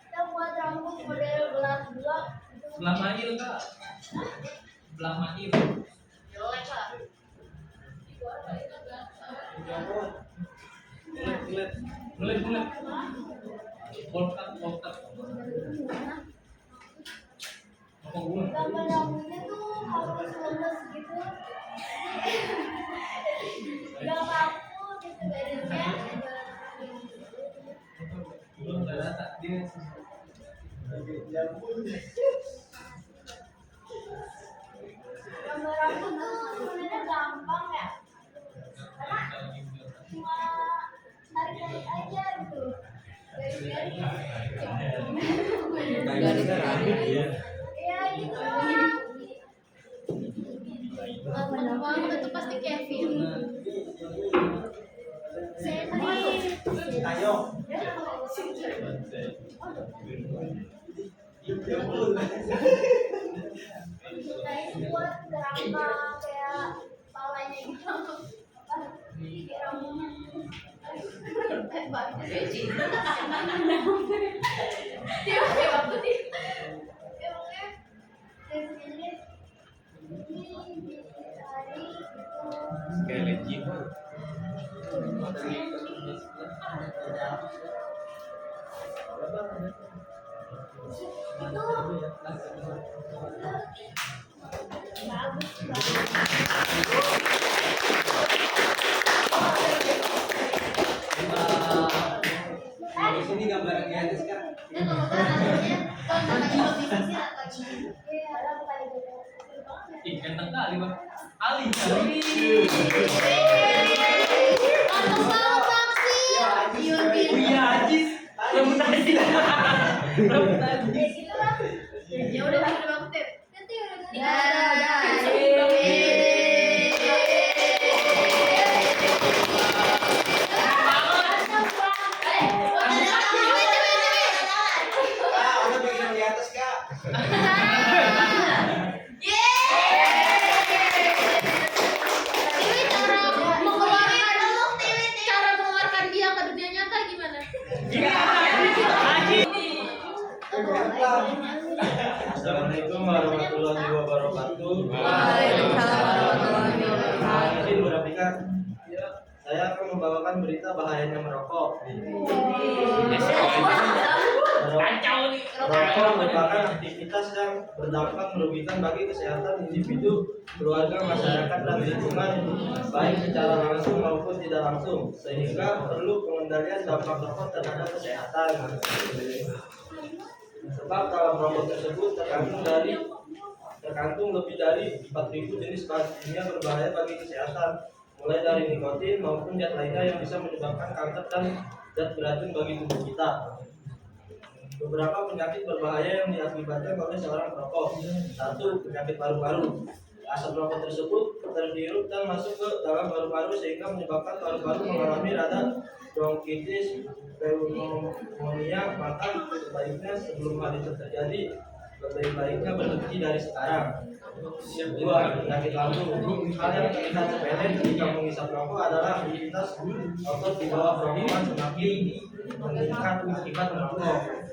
Kita buat rambut model belah-belah itu Belah manil kak. Belah manil. jelek lah. Mulai. Volkat. Apa gua? Gambar rambutnya tuh harus lemes gitu. Gak kaku gitu badannya. Belum nggak rata dia. Gambar rambut tuh sebenarnya gampang ya. Karena cuma tarik-tarik aja gitu. Garis-garis. Iya gitu doang. Gampang banget itu pasti Kevin. Nah itu buat kerangka kayak palanya gitu. Apa? Di rambutnya. Beci. Dia kayak apa sih? Ya pokoknya dari sini ini ditarik gitu. Kayak legit. Di sini gambar di atas kak. Dia kalau kan namanya posisinya lagi. Iya, ada kayak gitu. Ih, ganteng kali bang. Ali. Mantap banget Saksi. Iya Ajis. Rambut tadi. Rambut tadi. Kayak gitu lah. Ya udah aku tip. Nanti udah ganti. Udah bikin di atas kak. Cara mengeluarkan dia ke dunia nyata gimana? Iya. Ajis. Pelan bahayanya merokok. Kacau nih. Merokok merupakan aktivitas yang berdampak merugikan bagi kesehatan individu, keluarga, masyarakat, dan lingkungan, baik secara langsung maupun tidak langsung, sehingga perlu pengendalian dampak rokok terhadap kesehatan. Sebab dalam rokok tersebut terkandung lebih dari 4.000 jenis bahan kimia berbahaya bagi kesehatan, mulai dari nikotin maupun zat lainnya yang bisa menyebabkan kanker dan zat beracun bagi tubuh kita. Beberapa penyakit berbahaya yang diakibatkan oleh seorang perokok. 1. Penyakit paru-paru. Asap rokok tersebut terhirup dan masuk ke dalam paru-paru sehingga menyebabkan paru-paru mengalami radang, bronkitis, pneumonia. Maka sebaiknya sebelum hal itu terjadi, lebih baiknya berhenti dari sekarang. 2. Penyakit lambung. Hal yang terlihat sepele ketika menghisap rokok adalah aktivitas otot di bawah kerongkongan semakin meningkat akibat merokok.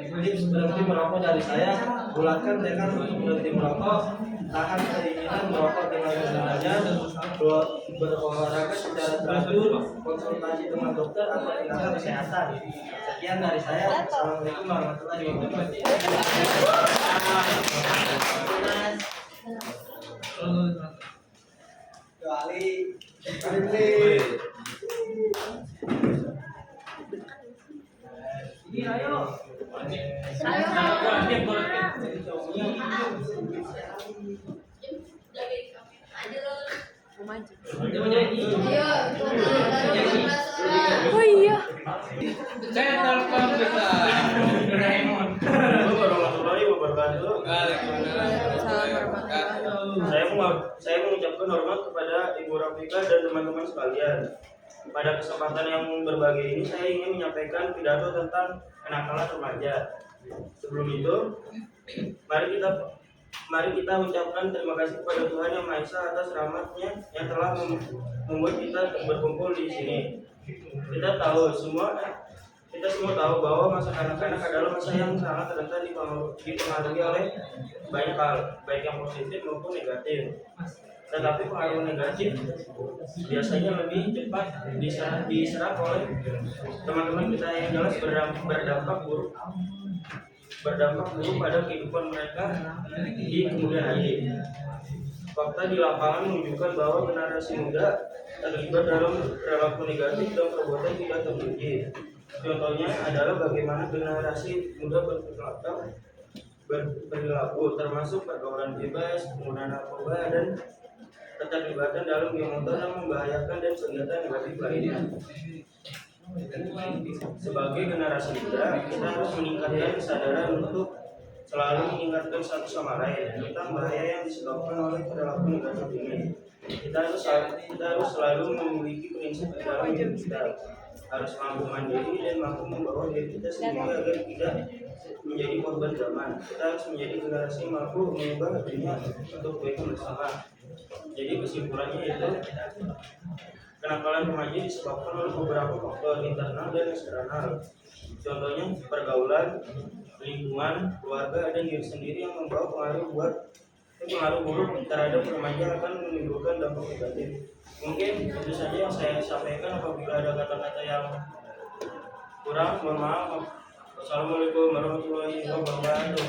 Tips berhenti merokok dari saya: bulatkan tekad untuk berhenti merokok, tahan keinginan merokok dengan sebenarnya, berolahraga secara teratur, konsultasi dengan dokter atau tenaga kesehatan. Sekian dari saya. Assalamualaikum warahmatullahi wabarakatuh. Ini ayo. Mau maju. Ayo, Oh iya. Saya telepon kita. Doraemon. Warahmatullahi wabarakatuh. Waalaikumsalam warahmatullahi. Saya mengucapkan hormat kepada Ibu Rafika dan teman-teman sekalian. Pada kesempatan yang berbahagia ini saya ingin menyampaikan pidato tentang kenakalan remaja. Sebelum itu, mari kita ucapkan terima kasih kepada Tuhan Yang Maha Esa atas rahmat-Nya yang telah membuat kita berkumpul di sini. Kita semua tahu bahwa masa kanak-kanak adalah masa yang sangat rentan dipengaruhi oleh banyak hal, baik yang positif maupun negatif. Tetapi pengaruh negatif biasanya lebih cepat diserap oleh teman-teman kita yang jelas berdampak buruk pada kehidupan mereka di kemudian hari. Fakta di lapangan menunjukkan bahwa generasi muda terlibat dalam perilaku negatif dan perbuatan tidak terpuji. Contohnya adalah bagaimana generasi muda berperilaku, termasuk pergaulan bebas, penggunaan narkoba, dan keterlibatan dalam geng motor yang membahayakan dan senjata negatif lainnya. Sebagai generasi muda, kita harus meningkatkan kesadaran untuk selalu mengingatkan satu sama lain tentang bahaya yang disebabkan oleh perilaku negatif ini. Kita harus selalu memiliki prinsip di dalam hidup kita, harus mampu mandiri dan mampu membawa diri kita sendiri agar tidak menjadi korban zaman. Kita harus menjadi generasi yang mampu mengubah dunia untuk kebaikan bersama. Jadi kesimpulannya itu, kenakalan remaja disebabkan oleh beberapa faktor internal dan eksternal. Contohnya pergaulan, lingkungan, keluarga, dan diri sendiri yang membawa pengaruh buruk terhadap remaja akan menimbulkan dampak negatif. Mungkin itu saja yang saya sampaikan. Apabila ada kata-kata yang kurang, mohon maaf. Wassalamualaikum warahmatullahi wabarakatuh.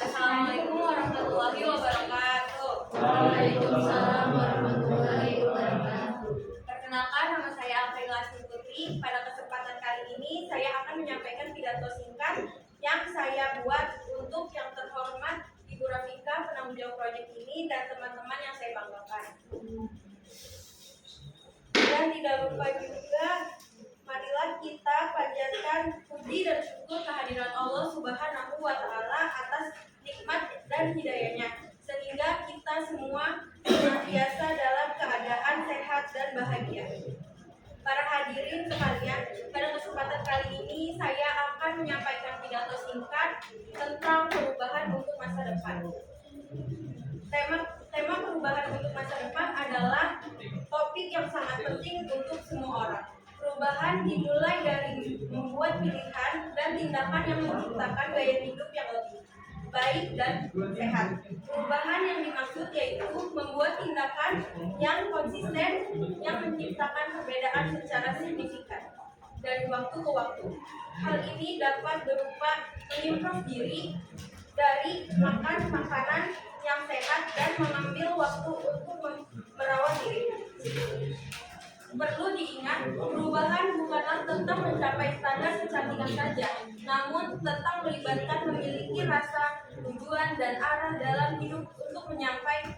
Assalamualaikum warahmatullahi wabarakatuh. Waalaikumsalam warahmatullahi wabarakatuh. Perkenalkan, nama saya April Putri. Pada kesempatan kali ini saya akan menyampaikan pidato singkat yang saya buat untuk yang terhormat Ibu Rafika, penanggung jawab proyek ini, dan teman-teman yang saya banggakan. Dan tidak lupa juga, marilah kita panjatkan puji dan syukur kehadiran Allah Subhanahu wa Ta'ala atas nikmat dan hidayahnya, sehingga kita semua senantiasa dalam keadaan sehat dan bahagia. Para hadirin sekalian, pada kesempatan kali ini saya akan menyampaikan pidato singkat tentang perubahan untuk masa depan. Tema perubahan untuk masa depan adalah topik yang sangat penting untuk semua orang. Perubahan dimulai dari membuat pilihan dan tindakan yang menciptakan gaya hidup yang lebih baik dan sehat. Perubahan yang dimaksud yaitu membuat tindakan yang konsisten yang menciptakan perbedaan secara signifikan dari waktu ke waktu. Hal ini dapat berupa mengimprove diri dari makan makanan yang sehat dan mengambil waktu untuk merawat diri. Perlu diingat, perubahan bukanlah tentang mencapai standar kecantikan saja, namun tentang melibatkan memiliki rasa, tujuan, dan arah dalam hidup untuk mencapai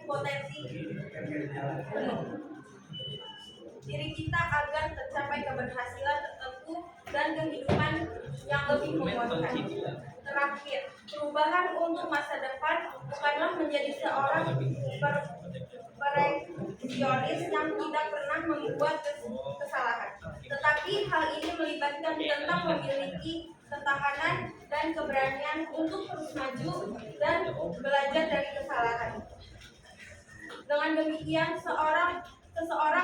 potensi penuh diri kita agar tercapai keberhasilan tertentu dan kehidupan yang lebih memuaskan. Terakhir, perubahan untuk masa depan bukanlah menjadi seorang perfeksionis yang tidak pernah membuat kesalahan, tetapi hal ini melibatkan tentang memiliki ketahanan dan keberanian untuk terus maju dan belajar dari kesalahan. Dengan demikian, seseorang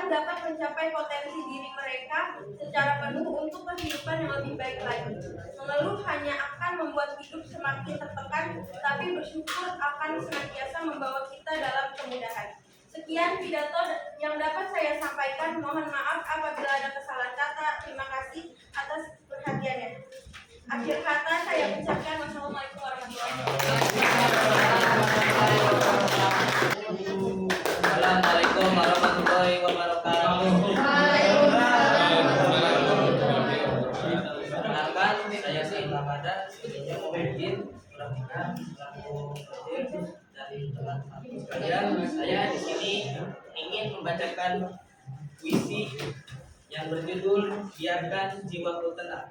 dapat mencapai potensi diri mereka secara penuh untuk kehidupan yang lebih baik lagi. Mengeluh hanya akan membuat hidup semakin tertekan, tapi bersyukur akan senantiasa membawa kita dalam kemudahan. Sekian pidato yang dapat saya sampaikan. Mohon maaf apabila ada kesalahan kata. Terima kasih atas perhatiannya. Akhir kata saya ucapkan wassalamualaikum warahmatullahi wabarakatuh. Assalamualaikum warahmatullahi wabarakatuh. Perkenalkan, saya Said Ramadan, sebelumnya mau bikin perhatikan selaku dari teman sekalian. Saya di sini ingin membacakan puisi yang berjudul Biarkan Jiwaku Tenang.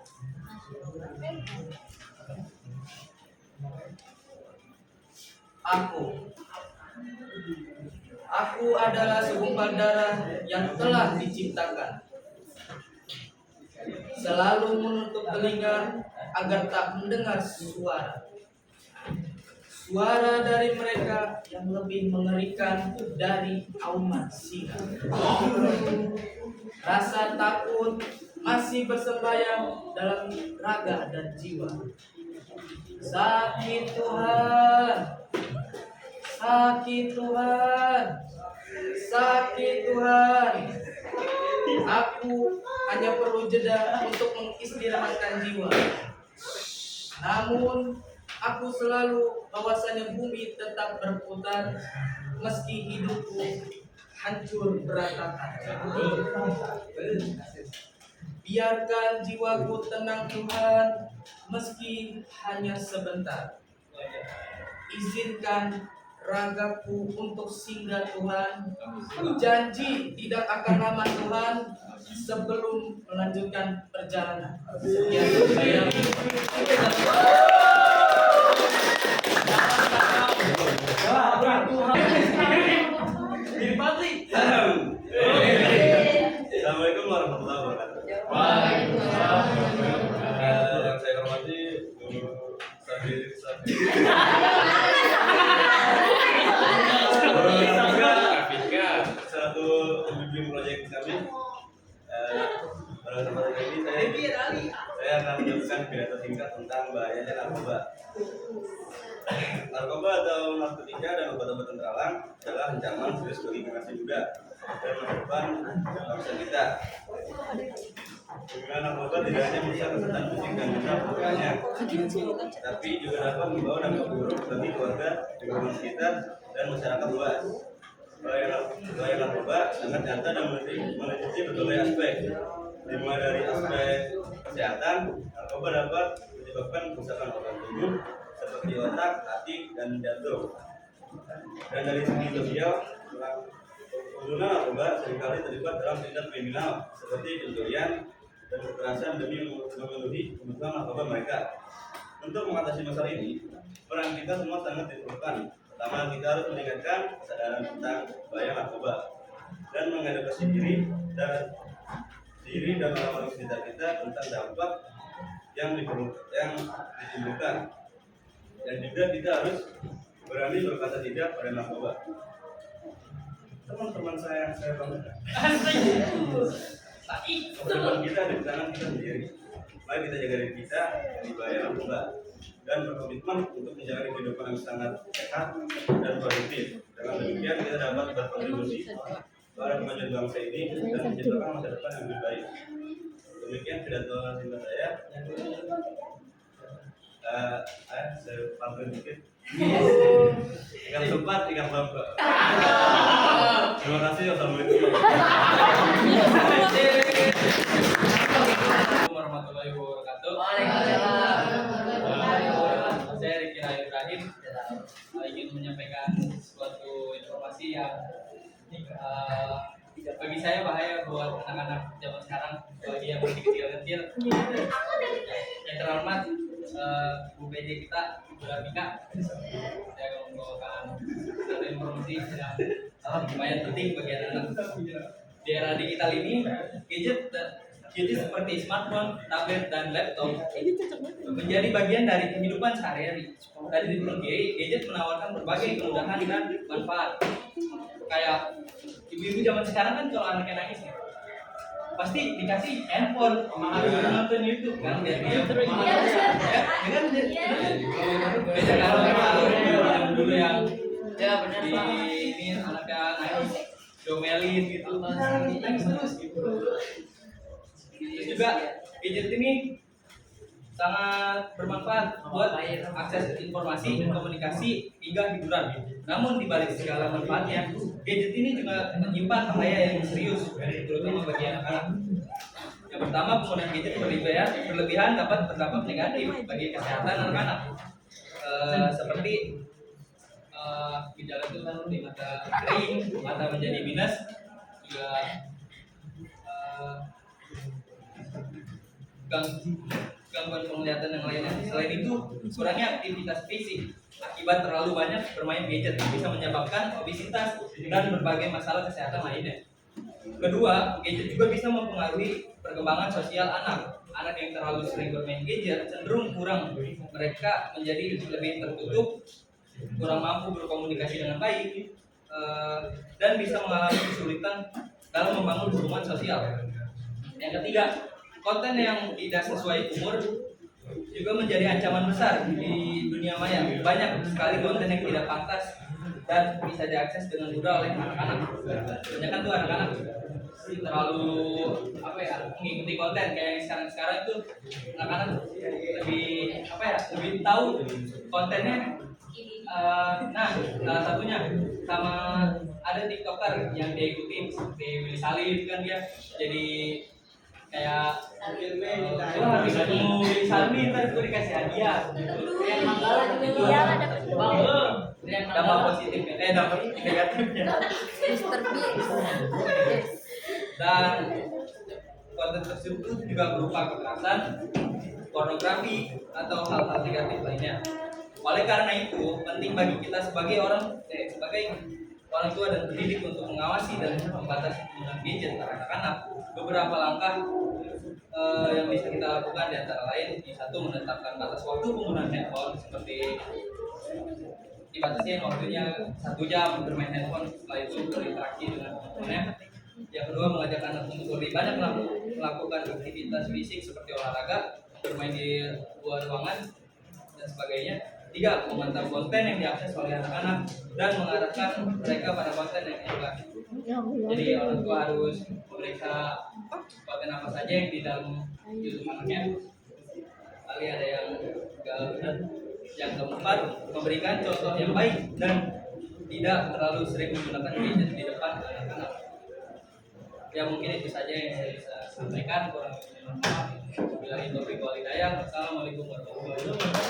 Aku adalah segumpal darah yang telah diciptakan, selalu menutup telinga agar tak mendengar suara dari mereka yang lebih mengerikan dari auman singa. Rasa takut masih bersembayang dalam raga dan jiwa. Sakit Tuhan, sakit Tuhan, sakit Tuhan. Aku hanya perlu jeda untuk mengistirahatkan jiwa. Namun aku selalu bahwasanya bumi tetap berputar meski hidupku hancur berantakan. Biarkan jiwaku tenang Tuhan, meski hanya sebentar. Izinkan ragaku untuk singgah Tuhan. Ku janji tidak akan lama Tuhan sebelum melanjutkan perjalanan. Sekian saya. Assalamualaikum warahmatullahi wabarakatuh. Yang saya hormati Guru Sabir satu pembimbing proyek kami. Pada kesempatan ini saya akan menjelaskan pidato singkat tentang bahayanya narkoba. Narkoba atau narkotika dan obat-obatan terlarang adalah ancaman serius bagi generasi muda dan masa depan bangsa kita. Penggunaan narkoba tidak hanya merusak kesehatan fisik dan mental penggunaannya, tapi juga dapat membawa dampak buruk bagi keluarga, lingkungan sekitar, dan masyarakat luas. Bahaya narkoba sangat nyata dan meliputi berbagai aspek, dimulai dari aspek kesehatan. Narkoba dapat menyebabkan kerusakan organ tubuh seperti otak, hati, dan jantung. Dan dari segi sosial, pengguna narkoba seringkali terlibat dalam tindak kriminal seperti pencurian dan kekerasan demi memenuhi kebutuhan narkoba mereka. Untuk mengatasi masalah ini, peran kita semua sangat diperlukan. Pertama, kita harus meningkatkan kesadaran tentang bahaya narkoba dan mengedukasi diri dan orang-orang sekitar kita tentang dampak yang ditimbulkan. Dan juga kita harus berani berkata tidak pada narkoba. Teman-teman saya banggakan. Teman kita ada di tangan kita sendiri. Mari kita jaga diri kita dari bahaya narkoba. dan berkomitmen untuk menjalani kehidupan yang sangat sehat dan produktif. Dengan demikian kita dapat berkontribusi pada kemajuan bangsa ini dan menciptakan masa depan yang lebih baik. Demikian pidato singkat saya. Saya pamit dikit. Ikan sempat, ikan bapak. Terima kasih. Assalamualaikum. Warahmatullahi wabarakatuh. Saya Riki Ibrahim ingin menyampaikan suatu informasi yang bagi saya bahaya buat anak-anak zaman sekarang, bagi yang masih kecil-kecil. Yang terhormat Bu PJ kita, Bu Rafika, saya akan membawakan satu informasi yang lumayan penting bagi anak-anak. Di era digital ini, gadget seperti smartphone, tablet, dan laptop menjadi bagian dari kehidupan sehari-hari. Dari berbagai gadget menawarkan berbagai kemudahan dan manfaat. Kayak ibu-ibu zaman sekarang kan kalau anaknya nangis ya, pasti dikasih handphone, harus nonton YouTube kan biar dia beda kalau yang dulu yang di ini anaknya nangis domelin gitu nangis terus gitu. Terus juga gadget ini sangat bermanfaat buat akses informasi, komunikasi, hingga hiburan. Namun di balik segala manfaatnya, gadget ini juga menyimpan bahaya yang serius, terutama bagi anak-anak. Yang pertama, penggunaan gadget berlebihan dapat berdampak negatif bagi kesehatan anak-anak, seperti gejala itu seperti mata kering, mata menjadi minus, juga gangguan penglihatan yang lainnya. Selain itu, kurangnya aktivitas fisik akibat terlalu banyak bermain gadget bisa menyebabkan obesitas dan berbagai masalah kesehatan lainnya. Kedua, gadget juga bisa mempengaruhi perkembangan sosial anak. Anak yang terlalu sering bermain gadget cenderung kurang, mereka menjadi lebih tertutup, kurang mampu berkomunikasi dengan baik, dan bisa mengalami kesulitan dalam membangun hubungan sosial. Yang ketiga, konten yang tidak sesuai umur juga menjadi ancaman besar di dunia maya. Banyak sekali konten yang tidak pantas dan bisa diakses dengan mudah oleh anak-anak. Kebanyakan tuh anak-anak terlalu mengikuti konten kayak yang sekarang itu anak-anak lebih tahu kontennya. Nah, salah satunya sama ada TikToker yang dia ikutin seperti Willy Salim kan dia jadi kayak ketemu Salmi ntar gue dikasih hadiah dampak positifnya dampak negatifnya dan konten tersebut juga berupa kekerasan, pornografi atau hal-hal negatif lainnya. Oleh karena itu penting bagi kita sebagai orang tua dan pendidik untuk mengawasi dan membatasi penggunaan gadget anak-anak. Beberapa langkah yang bisa kita lakukan di antara lain, satu, menetapkan batas waktu penggunaan handphone seperti dibatasi waktunya 1 jam bermain handphone, setelah itu berinteraksi dengan teman-temannya. Yang kedua, mengajak anak untuk lebih banyak melakukan aktivitas fisik seperti olahraga, bermain di luar ruangan dan sebagainya. 3, memantau konten yang diakses oleh anak-anak dan mengarahkan mereka pada konten yang disukai. Jadi orang tua harus memeriksa konten apa saja yang di dalam YouTube anaknya. Kali ada yang enggak benar. Yang keempat, memberikan contoh yang baik dan tidak terlalu sering menggunakan gadget di depan anak-anak. Ya mungkin itu saja yang saya bisa sampaikan. Kurang lebih mohon maaf. Billahi taufiq wal hidayah. Wassalamualaikum warahmatullahi wabarakatuh.